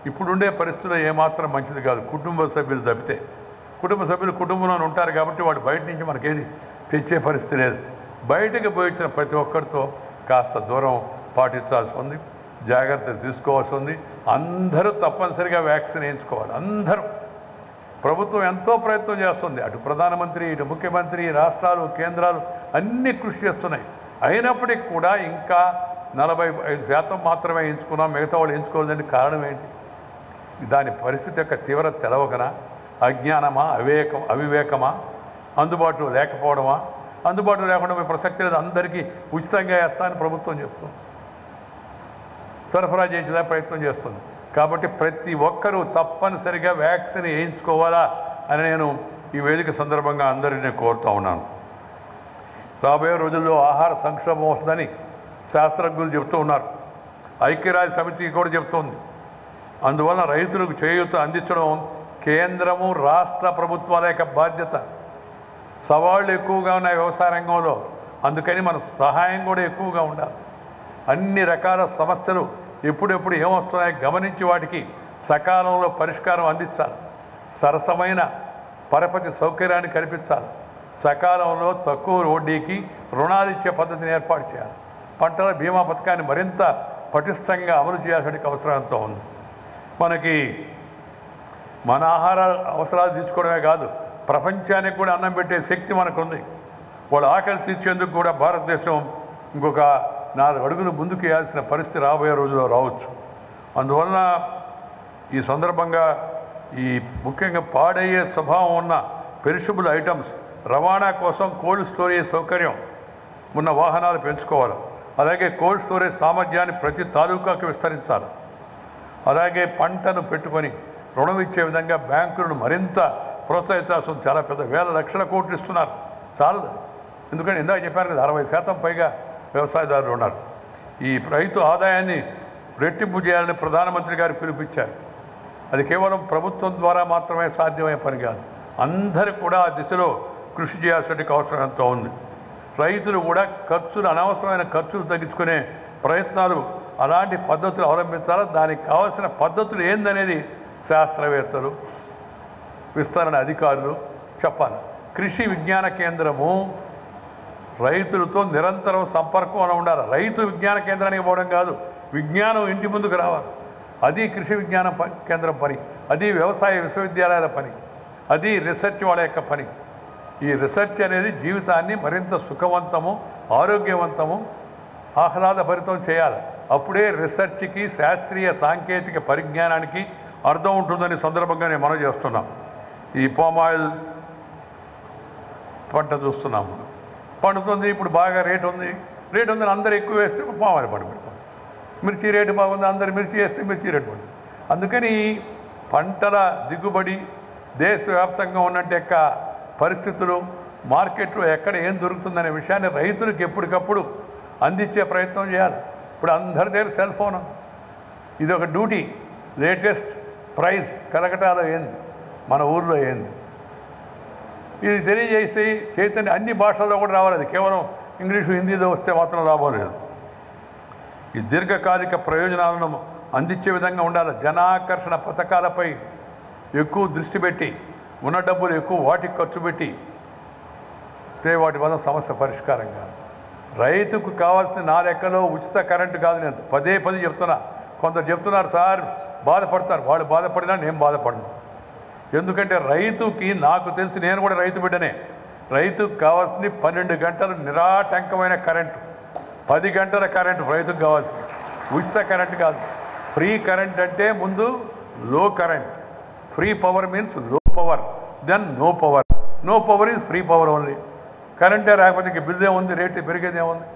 ఇప్పుడుండే పరిస్థితుల్లో ఏమాత్రం మంచిది కాదు. కుటుంబ సభ్యులు తప్పితే. కుటుంబ సభ్యులు కుటుంబంలో ఉంటారు కాబట్టి వాడు బయట నుంచి మనకేది తెచ్చే పరిస్థితి లేదు. బయటకు పోయి వచ్చిన ప్రతి ఒక్కరితో కాస్త దూరం పాటించాల్సి ఉంది, జాగ్రత్తలు తీసుకోవాల్సి ఉంది. అందరూ తప్పనిసరిగా వ్యాక్సిన్ వేయించుకోవాలి. అందరూ. ప్రభుత్వం ఎంతో ప్రయత్నం చేస్తుంది. అటు ప్రధానమంత్రి, ఇటు ముఖ్యమంత్రి, రాష్ట్రాలు, కేంద్రాలు అన్నీ కృషి చేస్తున్నాయి. అయినప్పటికీ కూడా ఇంకా 45% మాత్రమే ఎంచుకున్నాం, మిగతా వాళ్ళు ఎంచుకోలేదని కారణం ఏంటి? దాని పరిస్థితి యొక్క తీవ్రత తెలవకనా? అజ్ఞానమా? అవివేకమా? అందుబాటులో లేకపోవడమా? అందుబాటులో లేకుండా మీ ప్రసక్తి లేదు, అందరికీ ఉచితంగా వేస్తానని ప్రభుత్వం చెప్తుంది, సరఫరా చేయించే ప్రయత్నం చేస్తుంది. కాబట్టి ప్రతి ఒక్కరూ తప్పనిసరిగా వ్యాక్సిన్ వేయించుకోవాలా అని నేను ఈ వేదిక సందర్భంగా అందరినీ కోరుతూ ఉన్నాను. రాబోయే రోజుల్లో ఆహార సంక్షోభం వస్తుందని శాస్త్రజ్ఞులు చెబుతూ ఉన్నారు. ఐక్యరాజ్య సమితి కూడా చెబుతోంది. అందువలన రైతులకు చేయూత అందించడం కేంద్రము, రాష్ట్ర ప్రభుత్వాల యొక్క బాధ్యత. సవాళ్లు ఎక్కువగా ఉన్నాయి వ్యవసాయ రంగంలో, అందుకని మన సహాయం కూడా ఎక్కువగా ఉండాలి. అన్ని రకాల సమస్యలు ఎప్పుడెప్పుడు ఏమొస్తున్నాయో గమనించి వాటికి సకాలంలో పరిష్కారం అందించాలి. సరసమైన పరపతి సౌకర్యాన్ని కల్పించాలి. సకాలంలో తక్కువ వడ్డీకి రుణాలు ఇచ్చే పద్ధతిని ఏర్పాటు చేయాలి. పంటల బీమా పథకాన్ని మరింత పటిష్టంగా అమలు చేయాల్సిన అవసరం ఎంతో ఉంది. మనకి మన ఆహార అవసరాలు తీర్చుకోవడమే కాదు, ప్రపంచానికి కూడా అన్నం పెట్టే శక్తి మనకుంది. వాళ్ళ ఆకలి తీర్చేందుకు కూడా భారతదేశం ఇంకొక 4 అడుగులు ముందుకు వేయాల్సిన పరిస్థితి రాబోయే రోజుల్లో రావచ్చు. అందువలన ఈ సందర్భంగా ఈ ముఖ్యంగా పాడయ్యే స్వభావం ఉన్న పెరిషబుల్ ఐటమ్స్ రవాణా కోసం కోల్డ్ స్టోరేజ్ సౌకర్యం ఉన్న వాహనాలు పెంచుకోవాలి. అలాగే కోల్డ్ స్టోరేజ్ సామర్థ్యాన్ని ప్రతి తాలూకాకు విస్తరించాలి. అలాగే పంటను పెట్టుకొని రుణం ఇచ్చే విధంగా బ్యాంకులను మరింత ప్రోత్సహించాల్సి ఉంది. చాలా పెద్ద వేల లక్షల కోట్లు ఇస్తున్నారు, చాలదు. ఎందుకంటే ఇందాక చెప్పాను కదా, 60% పైగా వ్యవసాయదారులు ఉన్నారు. ఈ రైతు ఆదాయాన్ని రెట్టింపు చేయాలని ప్రధానమంత్రి గారు పిలుపుచ్చారు. అది కేవలం ప్రభుత్వం ద్వారా మాత్రమే సాధ్యమయ్యే పని కాదు. అందరూ కూడా ఆ దిశలో కృషి చేయాల్సిన అవసరం ఎంతో ఉంది. రైతులు కూడా అనవసరమైన ఖర్చులు తగ్గించుకునే ప్రయత్నాలు, అలాంటి పద్ధతులు అవలంబించాలి. దానికి కావాల్సిన పద్ధతులు ఏందనేది శాస్త్రవేత్తలు, విస్తరణ అధికారులు చెప్పాలి. కృషి విజ్ఞాన కేంద్రము రైతులతో నిరంతరం సంపర్కం ఉండాలి. రైతు విజ్ఞాన కేంద్రానికి పోవడం కాదు, విజ్ఞానం ఇంటి ముందుకు రావాలి. అది కృషి విజ్ఞాన కేంద్రం పని, అది వ్యవసాయ విశ్వవిద్యాలయాల పని, అది రీసెర్చ్ వాళ్ళ యొక్క పని. ఈ రీసెర్చ్ అనేది జీవితాన్ని మరింత సుఖవంతము, ఆరోగ్యవంతము, ఆహ్లాదభరితం చేయాలి. అప్పుడే రీసెర్చ్కి, శాస్త్రీయ సాంకేతిక పరిజ్ఞానానికి అర్థం ఉంటుందని సందర్భంగా నేను మనం చేస్తున్నాం. ఈ పామాయిల్ పంట చూస్తున్నాము, పండుతుంది. ఇప్పుడు బాగా రేటు ఉందని అందరూ ఎక్కువ వేస్తే పామాయిల్ పంట పెడతాం. మిర్చి రేటు బాగుంది, అందరు మిర్చి వేస్తే మిర్చి రేటు పడుతుంది. అందుకని పంటల దిగుబడి దేశవ్యాప్తంగా ఉన్నట్టు యొక్క పరిస్థితులు, మార్కెట్లో ఎక్కడ ఏం దొరుకుతుందనే విషయాన్ని రైతులకు ఎప్పటికప్పుడు అందించే ప్రయత్నం చేయాలి. ఇప్పుడు అందరి దగ్గర సెల్ ఫోన్, ఇది ఒక డ్యూటీ. లేటెస్ట్ ప్రైస్ కలకటాలో ఏంది, మన ఊర్లో ఏంది, ఇది తెలియజేసి చైతన్య అన్ని భాషల్లో కూడా రావాలి. అది కేవలం ఇంగ్లీషు, హిందీలో వస్తే మాత్రం లాభం లేదు. ఈ దీర్ఘకాలిక ప్రయోజనాలను అందించే విధంగా ఉండాలి. జనాకర్షణ పథకాలపై ఎక్కువ దృష్టి పెట్టి, ఉన్న డబ్బులు ఎక్కువ వాటికి ఖర్చు పెట్టి వాటి వల్ల సమస్య పరిష్కారం కాదు. రైతుకు కావాల్సిన నా లెక్కలో ఉచిత కరెంటు కాదు. నేను పదే చెప్తున్నా. కొందరు చెప్తున్నారు సార్ బాధపడతారు. వాళ్ళు బాధపడినా నేను బాధపడను. ఎందుకంటే రైతుకి నాకు తెలిసి, నేను కూడా రైతు బిడ్డనే, రైతుకు కావాల్సింది 12 గంటలు నిరాటంకమైన కరెంటు, 10 గంటల కరెంటు రైతుకు కావాల్సింది. ఉచిత కరెంటు కాదు. ఫ్రీ కరెంట్ అంటే ముందు low current. Free power means low power, then no power. No power is free power only. కరెంటే రాకపోతే ఇంక బిల్ ఏముంది, రేటు పెరిగేది ఏముంది.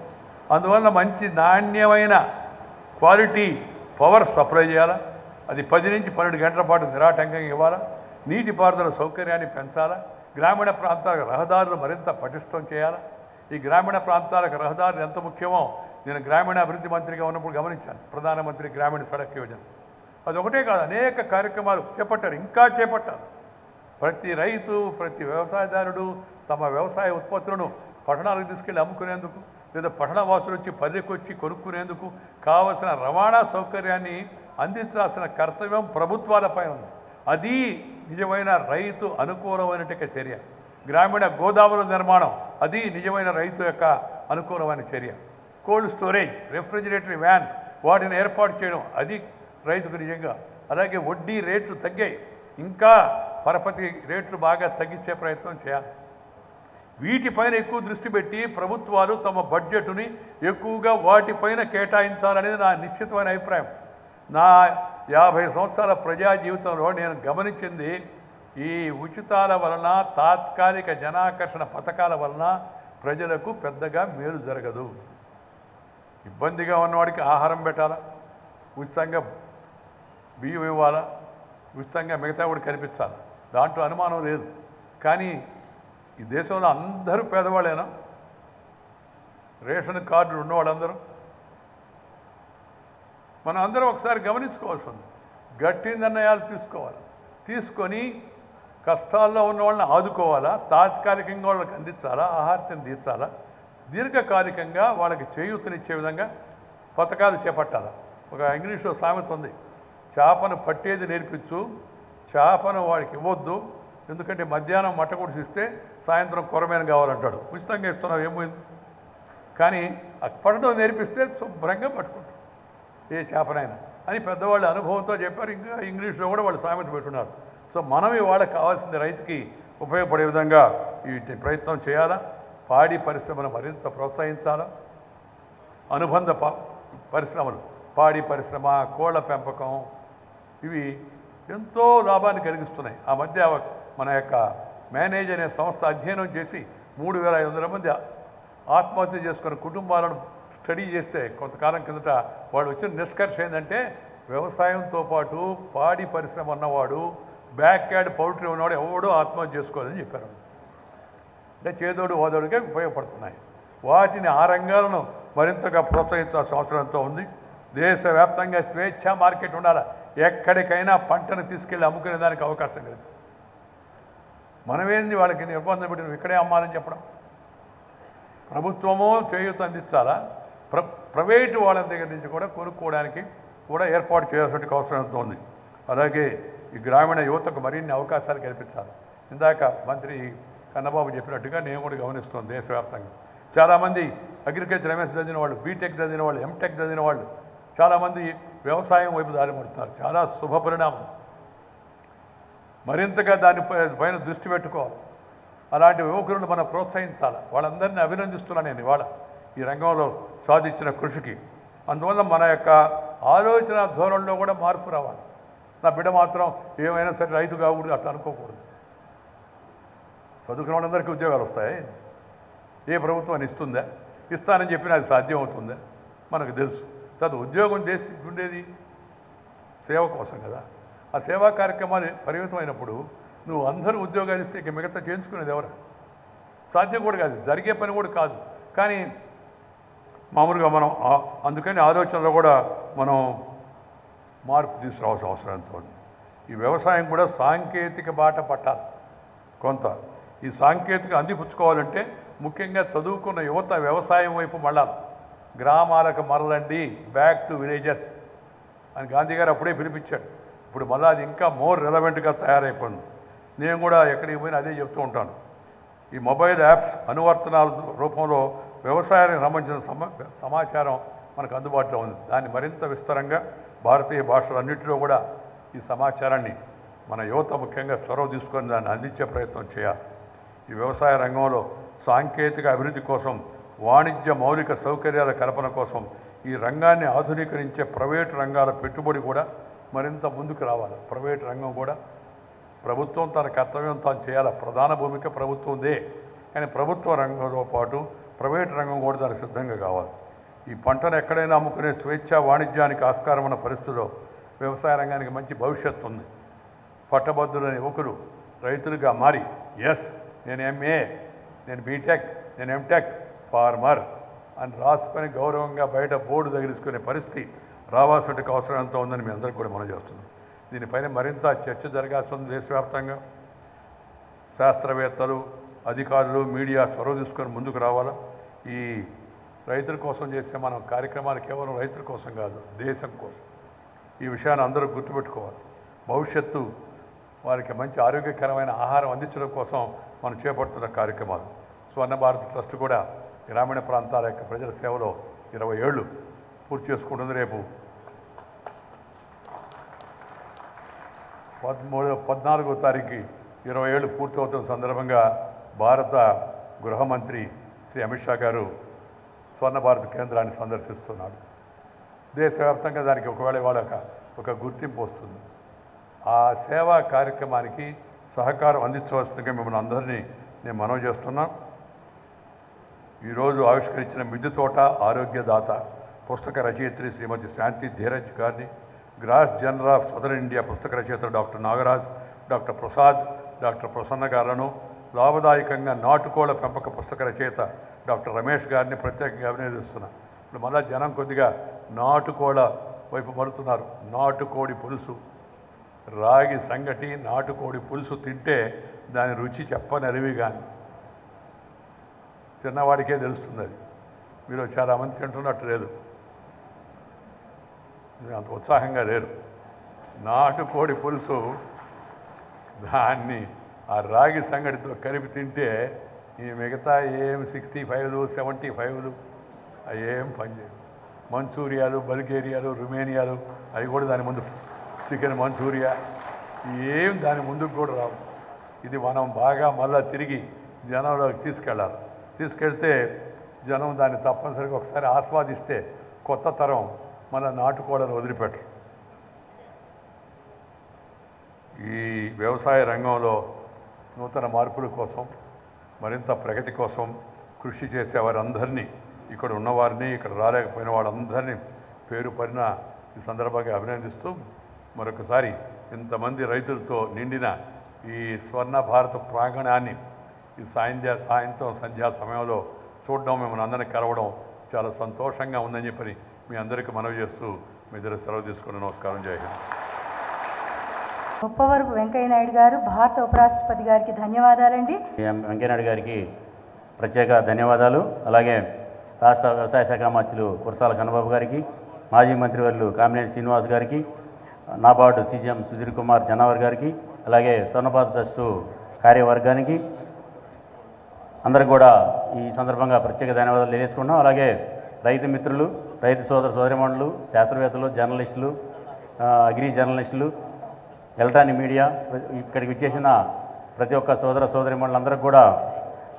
అందువల్ల మంచి నాణ్యమైన క్వాలిటీ పవర్ సప్లై చేయాలా. అది 10 నుంచి 12 గంటల పాటు నిరాటంకంగా ఇవ్వాలా. నీటిపారుదల సౌకర్యాన్ని పెంచాలా. గ్రామీణ ప్రాంతాలకు రహదారులు మరింత పటిష్టం చేయాలా. ఈ గ్రామీణ ప్రాంతాలకు రహదారులు ఎంత ముఖ్యమో నేను గ్రామీణాభివృద్ధి మంత్రిగా ఉన్నప్పుడు గమనించాను. ప్రధానమంత్రి గ్రామీణ సడక్ యోజన అదొకటే కాదు, అనేక కార్యక్రమాలు చేపట్టారు, ఇంకా చేపట్టారు. ప్రతి రైతు, ప్రతి వ్యవసాయదారుడు తమ వ్యవసాయ ఉత్పత్తులను పట్టణాలకు తీసుకెళ్ళి అమ్ముకునేందుకు, లేదా పట్టణ వాసులు వచ్చి పల్లెకి వచ్చి కొనుక్కునేందుకు కావలసిన రవాణా సౌకర్యాన్ని అందించాల్సిన కర్తవ్యం ప్రభుత్వాలపై ఉంది. అది నిజమైన రైతు అనుకూలమైనటువంటి చర్య. గ్రామీణ గోదాముల నిర్మాణం అది నిజమైన రైతు యొక్క అనుకూలమైన చర్య. కోల్డ్ స్టోరేజ్, రెఫ్రిజిరేటరీ వ్యాన్స్ వాటిని ఏర్పాటు చేయడం అది రైతుకు నిజంగా. అలాగే వడ్డీ రేట్లు తగ్గాయి, ఇంకా పరపతి రేట్లు బాగా తగ్గించే ప్రయత్నం చేయాలి. వీటిపైన ఎక్కువ దృష్టి పెట్టి ప్రభుత్వాలు తమ బడ్జెట్ని ఎక్కువగా వాటిపైన కేటాయించాలనేది నా నిశ్చితమైన అభిప్రాయం. నా 50 సంవత్సరాల ప్రజా జీవితంలో నేను గమనించింది, ఈ ఉచితాల వలన, తాత్కాలిక జనాకర్షణ పథకాల వలన ప్రజలకు పెద్దగా మేలు జరగదు. ఇబ్బందిగా ఉన్నవాడికి ఆహారం పెట్టాలా, ఉచితంగా బియ్యం ఇవ్వాలా, ఉచితంగా మిగతా కూడా కనిపించాలి, దాంట్లో అనుమానం లేదు. కానీ ఈ దేశంలో అందరూ పేదవాళ్ళేనా? రేషన్ కార్డులు ఉన్నవాళ్ళందరూ? మనం అందరం ఒకసారి గమనించుకోవాల్సి ఉంది. గట్టి నిర్ణయాలు తీసుకోవాలి. తీసుకొని కష్టాల్లో ఉన్న వాళ్ళని ఆదుకోవాలా, తాత్కాలికంగా వాళ్ళకి అందించాలా, ఆహార్యం తీర్చాలా, దీర్ఘకాలికంగా వాళ్ళకి చేయూతనిచ్చే విధంగా పథకాలు చేపట్టాలా. ఒక ఇంగ్లీష్లో సామెత ఉంది, చేపను పట్టేది నేర్పించు, చేపను వాడికి ఇవ్వద్దు, ఎందుకంటే మధ్యాహ్నం మట్ట కొడిసిస్తే సాయంత్రం కొరమేన కావాలంటాడు. ఉచితంగా ఇస్తున్నావు ఏమైంది? కానీ పట్టడం నేర్పిస్తే శుభ్రంగా పట్టుకుంటాడు ఏ చేపనైనా అని పెద్దవాళ్ళ అనుభవంతో చెప్పారు. ఇంకా ఇంగ్లీష్లో కూడా వాళ్ళు సామెత పెట్టున్నారు. సో మనం వాళ్ళకి కావాల్సింది రైతుకి ఉపయోగపడే విధంగా వీటి ప్రయత్నం చేయాలా. పాడి పరిశ్రమను మరింత ప్రోత్సహించాలా. అనుబంధ పరిశ్రమలు, పాడి పరిశ్రమ, కోళ్ల పెంపకం, ఇవి ఎంతో లాభాన్ని కలిగిస్తున్నాయి. ఆ మధ్య మన యొక్క మేనేజ్ అనే సంస్థ అధ్యయనం చేసి 3500 మంది ఆత్మహత్య చేసుకున్న కుటుంబాలను స్టడీ చేస్తే కొంతకాలం కిందట వాళ్ళు వచ్చిన నిష్కర్ష ఏంటంటే, వ్యవసాయంతో పాటు పాడి పరిశ్రమ ఉన్నవాడు, బ్యాక్ యార్డ్ పౌల్ట్రీ ఉన్నవాడు ఎవడో ఆత్మహత్య చేసుకోవాలని చెప్పారు. అంటే చేదోడు ఓదోడుగా ఉపయోగపడుతున్నాయి. వాటిని ఆ రంగాలను మరింతగా ప్రోత్సహించాల్సిన అవసరంతో ఉంది. దేశవ్యాప్తంగా స్వేచ్ఛా మార్కెట్ ఉండాలి. ఎక్కడికైనా పంటను తీసుకెళ్ళి అమ్ముకునే దానికి అవకాశం లేదు. మనమేంది వాళ్ళకి నిర్బంధం పెట్టి నువ్వు ఇక్కడే అమ్మాలని చెప్పడం? ప్రభుత్వము చేయూత అందించాలా, ప్రైవేటు వాళ్ళ దగ్గర నుంచి కూడా కొనుక్కోవడానికి కూడా ఏర్పాటు చేయాల్సిన అవసరం ఉంది. అలాగే ఈ గ్రామీణ యువతకు మరిన్ని అవకాశాలు కల్పించాలి. ఇందాక మంత్రి కన్నబాబు చెప్పినట్టుగా నేను కూడా గమనిస్తున్నాను, దేశవ్యాప్తంగా చాలామంది అగ్రికల్చర్ ఎంఎస్ చదివిన వాళ్ళు, బీటెక్ చదివిన వాళ్ళు, ఎంటెక్ చదివిన వాళ్ళు చాలామంది వ్యవసాయం వైపు దారి పడుతున్నారు. చాలా శుభ పరిణామం. మరింతగా దానిపైన దృష్టి పెట్టుకోవాలి. అలాంటి యువకులను మనం ప్రోత్సహించాలి. వాళ్ళందరినీ అభినందిస్తున్నాను నేను ఇవాళ ఈ రంగంలో సాధించిన కృషికి. అందువల్ల మన యొక్క ఆలోచన ధోరణిలో కూడా మార్పు రావాలి. నా బిడ్డ మాత్రం ఏమైనా సరే రైతు కాకూడదు అట్లా అనుకోకూడదు. చదువుకున్న వాళ్ళందరికీ ఉద్యోగాలు వస్తాయి. ఏ ప్రభుత్వం ఇస్తుందా? ఇస్తానని చెప్పినా అది సాధ్యం అవుతుందా? మనకు తెలుసు. ఉద్యోగం చేసి ఉండేది సేవ కోసం కదా. ఆ సేవా కార్యక్రమాలు పరిమితమైనప్పుడు నువ్వు అందరూ ఉద్యోగాలు ఇస్తే ఇక మిగతా చేయించుకునేది ఎవరు? సాధ్యం కూడా కాదు, జరిగే పని కూడా కాదు. కానీ మామూలుగా మనం అందుకని ఆలోచనలో కూడా మనం మార్పు తీసుకురావాల్సిన అవసరం ఎంతో ఉంది. ఈ వ్యవసాయం కూడా సాంకేతిక బాట పట్టాలి. కొంత ఈ సాంకేతిక అందిపుచ్చుకోవాలంటే ముఖ్యంగా చదువుకున్న యువత వ్యవసాయం వైపు మళ్ళాలి. గ్రామాలకు మరలండి, బ్యాక్ టు విలేజెస్ అని గాంధీ గారు అప్పుడే పిలిపించాడు. ఇప్పుడు మళ్ళీ అది ఇంకా మోర్ రెలవెంట్గా తయారైపోయింది. నేను కూడా ఎక్కడికి పోయినా అదే చెప్తూ ఉంటాను. ఈ మొబైల్ యాప్స్ అనువర్తనాల రూపంలో వ్యవసాయానికి సంబంధించిన సమాచారం మనకు అందుబాటులో ఉంది. దాన్ని మరింత విస్తరంగా భారతీయ భాషలన్నింటిలో కూడా ఈ సమాచారాన్ని మన యువత ముఖ్యంగా చొరవ తీసుకొని దాన్ని అందించే ప్రయత్నం చేయాలి. ఈ వ్యవసాయ రంగంలో సాంకేతిక అభివృద్ధి కోసం, వాణిజ్య మౌలిక సౌకర్యాల కల్పన కోసం ఈ రంగాన్ని ఆధునీకరించే ప్రైవేటు రంగాల పెట్టుబడి కూడా మరింత ముందుకు రావాలి. ప్రైవేటు రంగం కూడా ప్రభుత్వం తన కర్తవ్యం తాను చేయాలి. ప్రధాన భూమిక ప్రభుత్వందే, కానీ ప్రభుత్వ రంగంతో పాటు ప్రైవేటు రంగం కూడా దానికి సిద్ధంగా కావాలి. ఈ పంటను ఎక్కడైనా అమ్ముకునే స్వేచ్ఛా వాణిజ్యానికి ఆస్కారం ఉన్న పరిస్థితుల్లో వ్యవసాయ రంగానికి మంచి భవిష్యత్తు ఉంది. పట్టభద్రులైన యువకులు రైతులుగా మారి నేను ఎంఏ, నేను బీటెక్, నేను ఎంటెక్, ఫార్మర్ అని రాసుకొని గౌరవంగా బయట బోర్డు తగిలించుకునే పరిస్థితి రావాల్సిన అవసరం ఎంత ఉందని మీ అందరికీ కూడా మనం చేస్తున్నాం. దీనిపైన మరింత చర్చ జరగాల్సి ఉంది. దేశవ్యాప్తంగా శాస్త్రవేత్తలు, అధికారులు, మీడియా చొరవ తీసుకొని ముందుకు రావాలా. ఈ రైతుల కోసం చేసే మనం కార్యక్రమాలు కేవలం రైతుల కోసం కాదు, దేశం కోసం. ఈ విషయాన్ని అందరూ గుర్తుపెట్టుకోవాలి. భవిష్యత్తు వారికి మంచి ఆరోగ్యకరమైన ఆహారం అందించడం కోసం మనం చేపడుతున్న కార్యక్రమాలు. స్వర్ణ భారత్ ట్రస్ట్ కూడా గ్రామీణ ప్రాంతాల యొక్క ప్రజల సేవలో 20 ఏళ్ళు పూర్తి చేసుకుంటుంది. రేపు 14వ తారీఖు 20 ఏళ్ళు పూర్తవుతున్న సందర్భంగా భారత గృహ మంత్రి శ్రీ అమిత్ షా గారు స్వర్ణ భారత్ కేంద్రాన్ని సందర్శిస్తున్నాడు. దేశవ్యాప్తంగా దానికి ఒకవేళ వాళ్ళ ఒక గుర్తింపు వస్తుంది. ఆ సేవా కార్యక్రమానికి సహకారం అందించవలసిందిగా మిమ్మల్ని అందరినీ నేను మనవి చేస్తున్నా. ఈరోజు ఆవిష్కరించిన మిద్దె తోట ఆరోగ్యదాత పుస్తక రచయిత్రి శ్రీమతి శాంతి ధీరజ్ గారిని, grass general of southern India పుస్తక రచయిత doctor Nagaraj, doctor Prasad, doctor Prasanna గారులను, లాభదాయకంగా నాటుకోళ్ల పెంపక పుస్తక రచయిత డాక్టర్ రమేష్ గారిని ప్రత్యేకంగా అభినందిస్తున్నా. ఇప్పుడు మళ్ళీ జనం కొద్దిగా నాటుకోళ్ల వైపు మరుతున్నారు. నాటుకోడి పులుసు, రాగి సంగటి, నాటుకోడి పులుసు తింటే దాని రుచి చెప్పనరివి కానీ చిన్నవాడికే తెలుస్తుంది. అది మీరు చాలామంది తింటున్నట్టు లేదు, అంత ఉత్సాహంగా లేరు. నాటుకోడి పులుసు దాన్ని ఆ రాగి సంగటితో కలిపి తింటే ఈ మిగతా ఏం 65లు 75లు అవి ఏం పనిచేయవు. మంచూరియాలు, బల్గేరియాలు, రుమేనియాలు అవి కూడా దాని ముందు, చికెన్ మంచూరియా ఏం దాని ముందుకు కూడా రావు. ఇది మనం బాగా మళ్ళీ తిరిగి జనంలోకి తీసుకెళ్ళాలి. తీసుకెళ్తే జనం దాన్ని తప్పనిసరిగా ఒకసారి ఆస్వాదిస్తే కొత్త తరం మన నాటుకోడలు వదిలిపెట్టరు. ఈ వ్యవసాయ రంగంలో నూతన మార్పుల కోసం, మరింత ప్రగతి కోసం కృషి చేసే వారందరినీ, ఇక్కడ ఉన్నవారిని, ఇక్కడ రాలేకపోయిన వాళ్ళందరినీ పేరు పడిన ఈ సందర్భంగా అభినందిస్తూ మరొకసారి ఇంతమంది రైతులతో నిండిన ఈ స్వర్ణ భారత ప్రాంగణాన్ని ఈ సాయంత్రం సంధ్యా సమయంలో చూడడం, మిమ్మల్ని అందరినీ కలవడం చాలా సంతోషంగా ఉందని చెప్పని మీ అందరికీ మనవి చేస్తూ మీ దగ్గర సెలవు తీసుకుని నమస్కారం. జై హింద్. ముప్పవరపు వెంకయ్యనాయుడు గారు, భారత ఉపరాష్ట్రపతి గారికి ధన్యవాదాలండి. వెంకయ్యనాయుడు గారికి ప్రత్యేక ధన్యవాదాలు. అలాగే రాష్ట్ర వ్యవసాయ శాఖ మంత్రులు కురసాల కన్నబాబు గారికి, మాజీ మంత్రివర్యులు కామినేని శ్రీనివాస్ గారికి, నాబార్డు సీఎం సుధీర్ కుమార్ జనావర్ గారికి, అలాగే స్వర్ణభారత్ ట్రస్టు కార్యవర్గానికి అందరికి కూడా ఈ సందర్భంగా ప్రత్యేక ధన్యవాదాలు తెలియజేసుకున్నాం. అలాగే రైతు మిత్రులు, రైతు సోదరిమణులు, శాస్త్రవేత్తలు, జర్నలిస్టులు, అగ్రి జర్నలిస్టులు, ఎలక్ట్రానిక్ మీడియా, ఇక్కడికి విచ్చేసిన ప్రతి ఒక్క సోదరిమణులందరికీ కూడా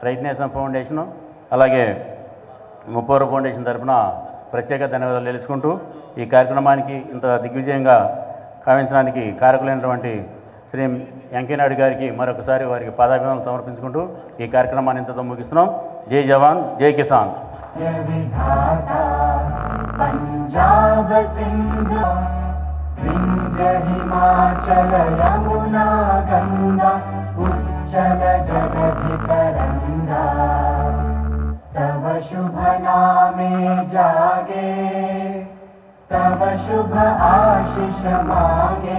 రైతు నేషన్ ఫౌండేషను అలాగే ముప్పవరపు ఫౌండేషన్ తరఫున ప్రత్యేక ధన్యవాదాలు తెలుసుకుంటూ ఈ కార్యక్రమానికి ఇంత దిగ్విజయంగా కావించడానికి కారకులైనటువంటి శ్రీ వెంకయ్యనాయుడు గారికి మరొకసారి వారికి పాదాభివందనలు సమర్పించుకుంటూ ఈ కార్యక్రమాన్ని ఇంతతో ముగిస్తున్నాం. జై జవాన్, జై కిసాన్. పంజాబ్ సింధ్ వింధ్య హిమాచల యమునా గంగా ఉచ్చల జలధి తరంగా तव शुभ नामे जागे तव शुभ आशीष मांगे